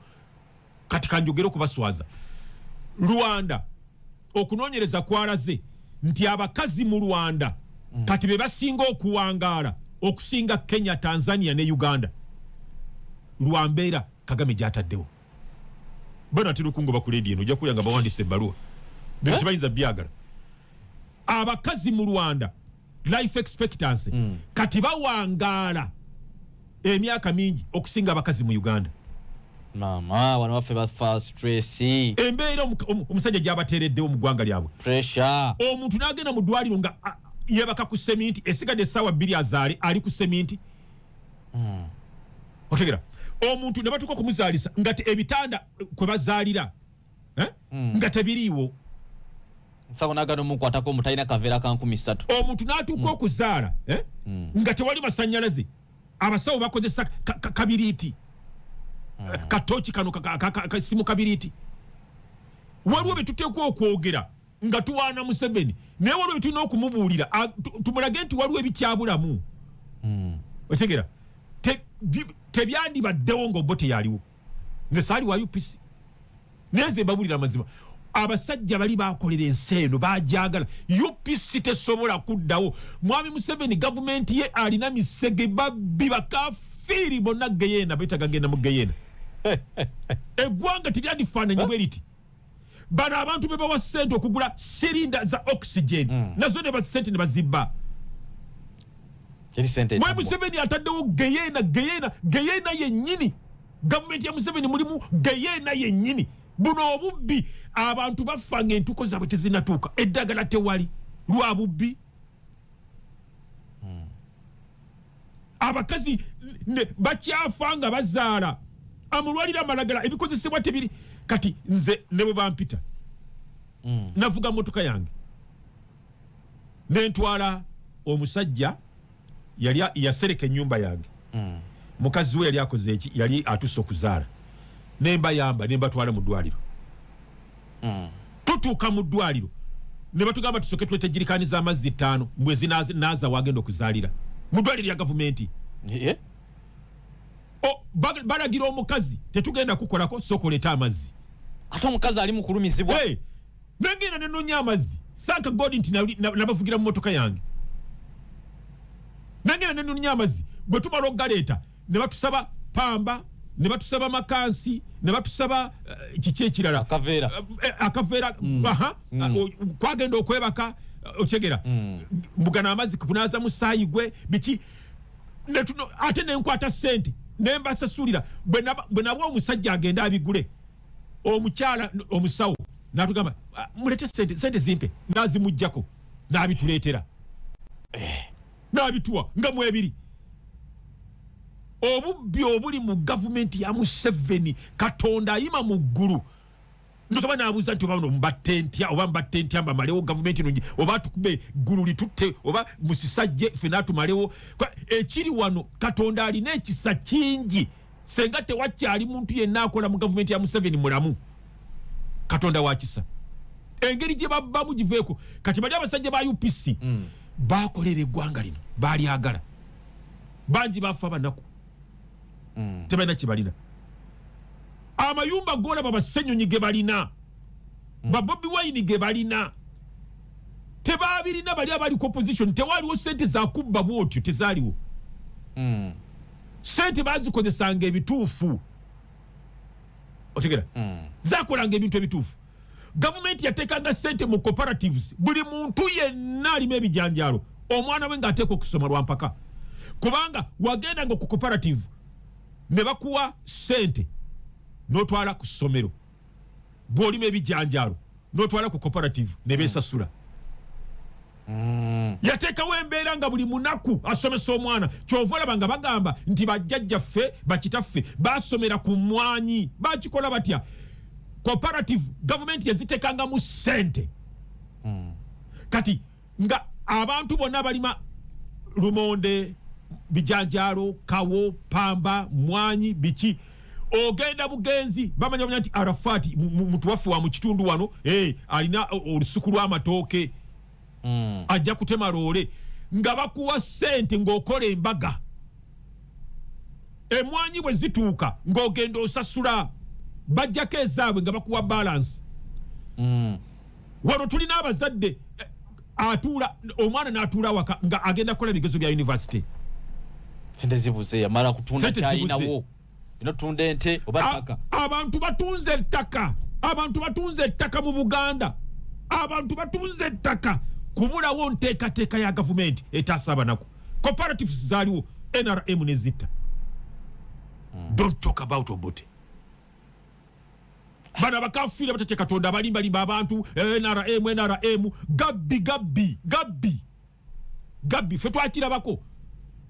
kati kanjogera okubaswaza Rwanda okunoonyereza kwalaze nti abakazi mu Rwanda kati be basinga okuwangaala okusinga Kenya, Tanzania ne Uganda lwambeera Kagame gyataddewo bana tirukungo bakuledi eno ojja kuyanga bawandise ebbaluwa bintu bayinza byagala abakazi mu Rwanda life expectancy kati bawangaala emyaka mingi okusinga abakazi mu Uganda. Mama wana waffe bafa stress embeera omusajja gyabateereddewo mu ggwanga lyabwe pressure omuntu n'agenda mu ddwaliro nga yebaka ku seminti esigadde essaawa 2 azaale ali ku seminti otegera omuntu ne batuuka okumuzaalisa nga ebitanda kwe bazaalira nga tebiriiwo nsabo nagano mukwatako omutalina kaveera ka 13 omuntu n'atuuka okuzaala nga tewali masannyalaze abasawo bakozesa kabiriiti katoki kano kasimu kabiriiti waliwo bye tuteekwa okwogera nga tuwaana Museveni naye waliwo bye tulina okumubuulira tumulage nti waliwo ebikyabulamu otegera tebyandibaddewo ng'Obote yaliwo nze saali wa UPC neze mbabulira amazima abasajja bali bakolera ensi eno bagyagala UPC tesobola kuddawo. Mwami Museveni gavumenti ye alina misege babbi bakafiiri bonna Geyena beetaga genda mu Geyena eggwanga teryandifaananye bwe riti bano abantu be bawa ssente okugula sirinda za oxygen nazo ne basente ne bazibba. Mwami Museveni ataddewo Geyena yennyini gavumenti ya Museveni mulimu Geyena yennyini buno obubbi abantu bafanga entuko zaabwe tezinatuuka eddagala tewali lwa bubbi abakazi bakyafanga bazaala amulwalira amalagala ebikozesebwa tebiri kati nze ne bwe bampita navuga motoka yange nentwala omusajja yali yasereka ennyumba yange mukazi we yali akoze eki yali atuuse okuzaala nembayamba nembatwala mu ddwaliro tutuuka mu ddwaliro ne batugamba tusoke tulete jirikaani z'amazzi 5 mwezi naaza wagenda okuzaalira mu ddwaliro lya gavumenti balagira omukazi tetugenda kukolako sooka oleeta amazzi ate omukazi ali mu kulumizibwa nengenda nenonya amazzi sanka godi nti nabavugira mu motoka yange nengenda nenonya amazzi bwe tumala okugaleeta ne batusaba pamba ne batusaba makansi ne batusaba kiki ekirala akaveera kwagenda okwebaka okyegera mbugana amazzi kunaaza mu saayi gwe biki ate nenkwata ssente nembasasulira bwe nabwa omusajja agenda abigule omukyala omusawo natugamba mulete sente zimpe nazimujjako nabituleetera nabituwa nga mwebiri. Obubbi obuli mu gavumenti ya Museveni Katonda ayima mu ggulu ndosoba nabuuza nti oba no mbattentya oba mbattentya mbamalewo gavumenti nungi oba tukube ggulu litutte oba musisajje ffe natumalewo ekiri wano Katonda alina ekisa kingi senga tewakyali muntu yenna akola mu gavumenti ya Museveni mulamu Katonda wakisa engeri gye babbamu giveeko kati bali abasajja ba UPC bakolera eggwanga lino balyagala bangi bafa banaku tebalina kibalina amayumba golaba basenyonyi ge balina ba Bobi Wine ge balina tebabirina bali abali opposition tewaliwo sente za kubba bwotyo tezaaliwo sente bazikozesanga ebituufu otegera zakolanga ebintu ebituufu gavumenti yateekanga sente mu cooperatives buli muntu yenna alima ebijanjaalo omwana we ng'ateeka okusoma lwampaka kubanga wagendanga ku cooperative ne bakuwa sente n'otwala ku ssomero bw'olima ebijanjaalo n'otwala ku cooperative ne beesasula yateekawo embeera nga buli munaku asomesa omwana kyova olaba nga bagamba nti bajjajjaffe bakitaffe basomera ku mmwanyi bakikola batya cooperative gavumenti yaziteekanga mu ssente kati nga abantu bonna balima lumonde bijanjaalo kawo pamba mmwanyi biki ogenda bugenzi bamanya nti Arafati mutuwafu wa mu kitundu wano alina olusuku lw'amatooke ajja kutema loole nga bakuwa sente ng'okola embaga emwanyi bwe zituuka ng'ogenda osasula bajjako ezaabwe nga bakuwa balance wano tulina abazadde atuula omwana n'atuula waka nga agenda kukola ebigezo bya university sente zibuze yamala kutunda kyayinawo inotunda ente oba ttaka abantu batunze ettaka mu Buganda abantu batunze ettaka kubulawo nteekateeka ya gavumenti etaasa abanaku cooperatives zaaliwo NRM ne zitta don't talk about Obote bana abakafiira batatya Katonda abalimbalimba abantu NRM gabbi ffe twakirabako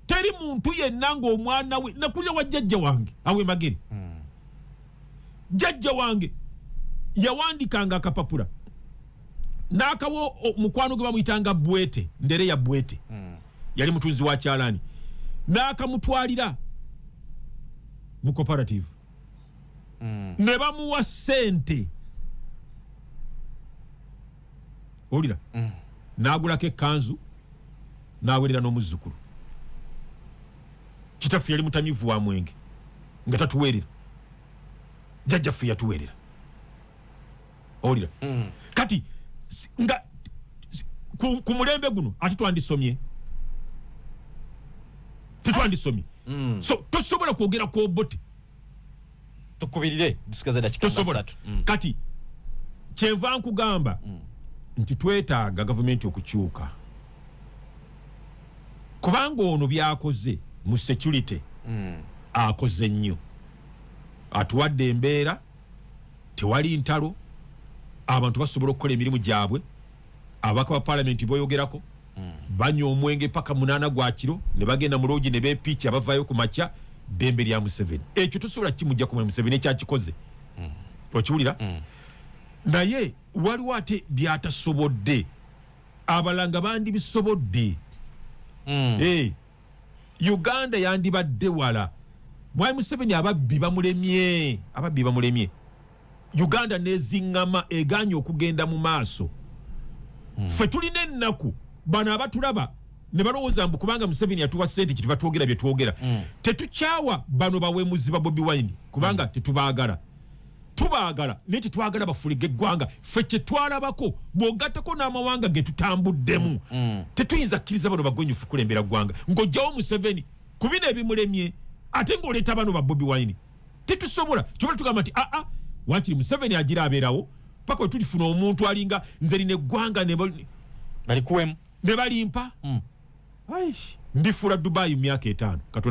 teri muntu yenna ng'omwana we nakulira wa jjajja wange awe magere jjajja wange yawandikanga akapapula n'akawo mukwano gwe bamuyitanga Bwete ndere ya Bwete yali mutunzi wa kyalaani n'akamutwalira mu cooperative ne bamuwa sente olira n'agulako ekkanzu n'awerera n'omuzzukulu kitaffe yali mutamiivu wa mwenge nga tatuweerera jjajjaffe yatuweerera olira kati nga ku mulembe guno ate twandisomye tetwandisomye so tosobola kwogera ku Obote tukubirire dusigaze dakika 3 kati kyenva nkugamba nti twetaaga gavumenti okukyuka kubanga ono byakoze mu security akoze nnyo atuwadde embeera tewali ntalo abantu basobola okukola emirimu gyabwe abaka ba parliament boyogerako banywa omwenge paka 8 gwa kiro ne bagenda mu loogi ne beepiiki abavaayo ku makya ddembe lya Museveni ekyo tosobola kimujja ku Museveni ekyakikoze okiwulira naye waliwo ate byatasobodde abalanga bandi bisobodde Uganda yandibadde wala Mwai Museveni ababbi bamulemye Uganda neziŋŋama eganye okugenda mu maaso ffe tulina ennaku bano abatulaba ne balowooza mbu kubanga Museveni yatuwa ssente kituva twogera bye twogera tetukyawa bano bawemuzi ba Bobi Wine kubanga tetubaagala tubaagala naye tetwagala bafulige eggwanga ffe kye twalabako bw'ogattako n'amawanga ge tutambuddemu tetuyinza kkiriza bano bagwenyufu kulembera ggwanga ng'ojjawo Museveni ku bino ebimulemye ate ng'oleeta bano ba Bobi Wine tetusobola kyobola tugamba nti wakiri Museveni agira abeerawo paka we tulifuna omuntu alinga nze lina eggwanga balikuwemu ne balimpa ndifuula Dubai mu myaka 5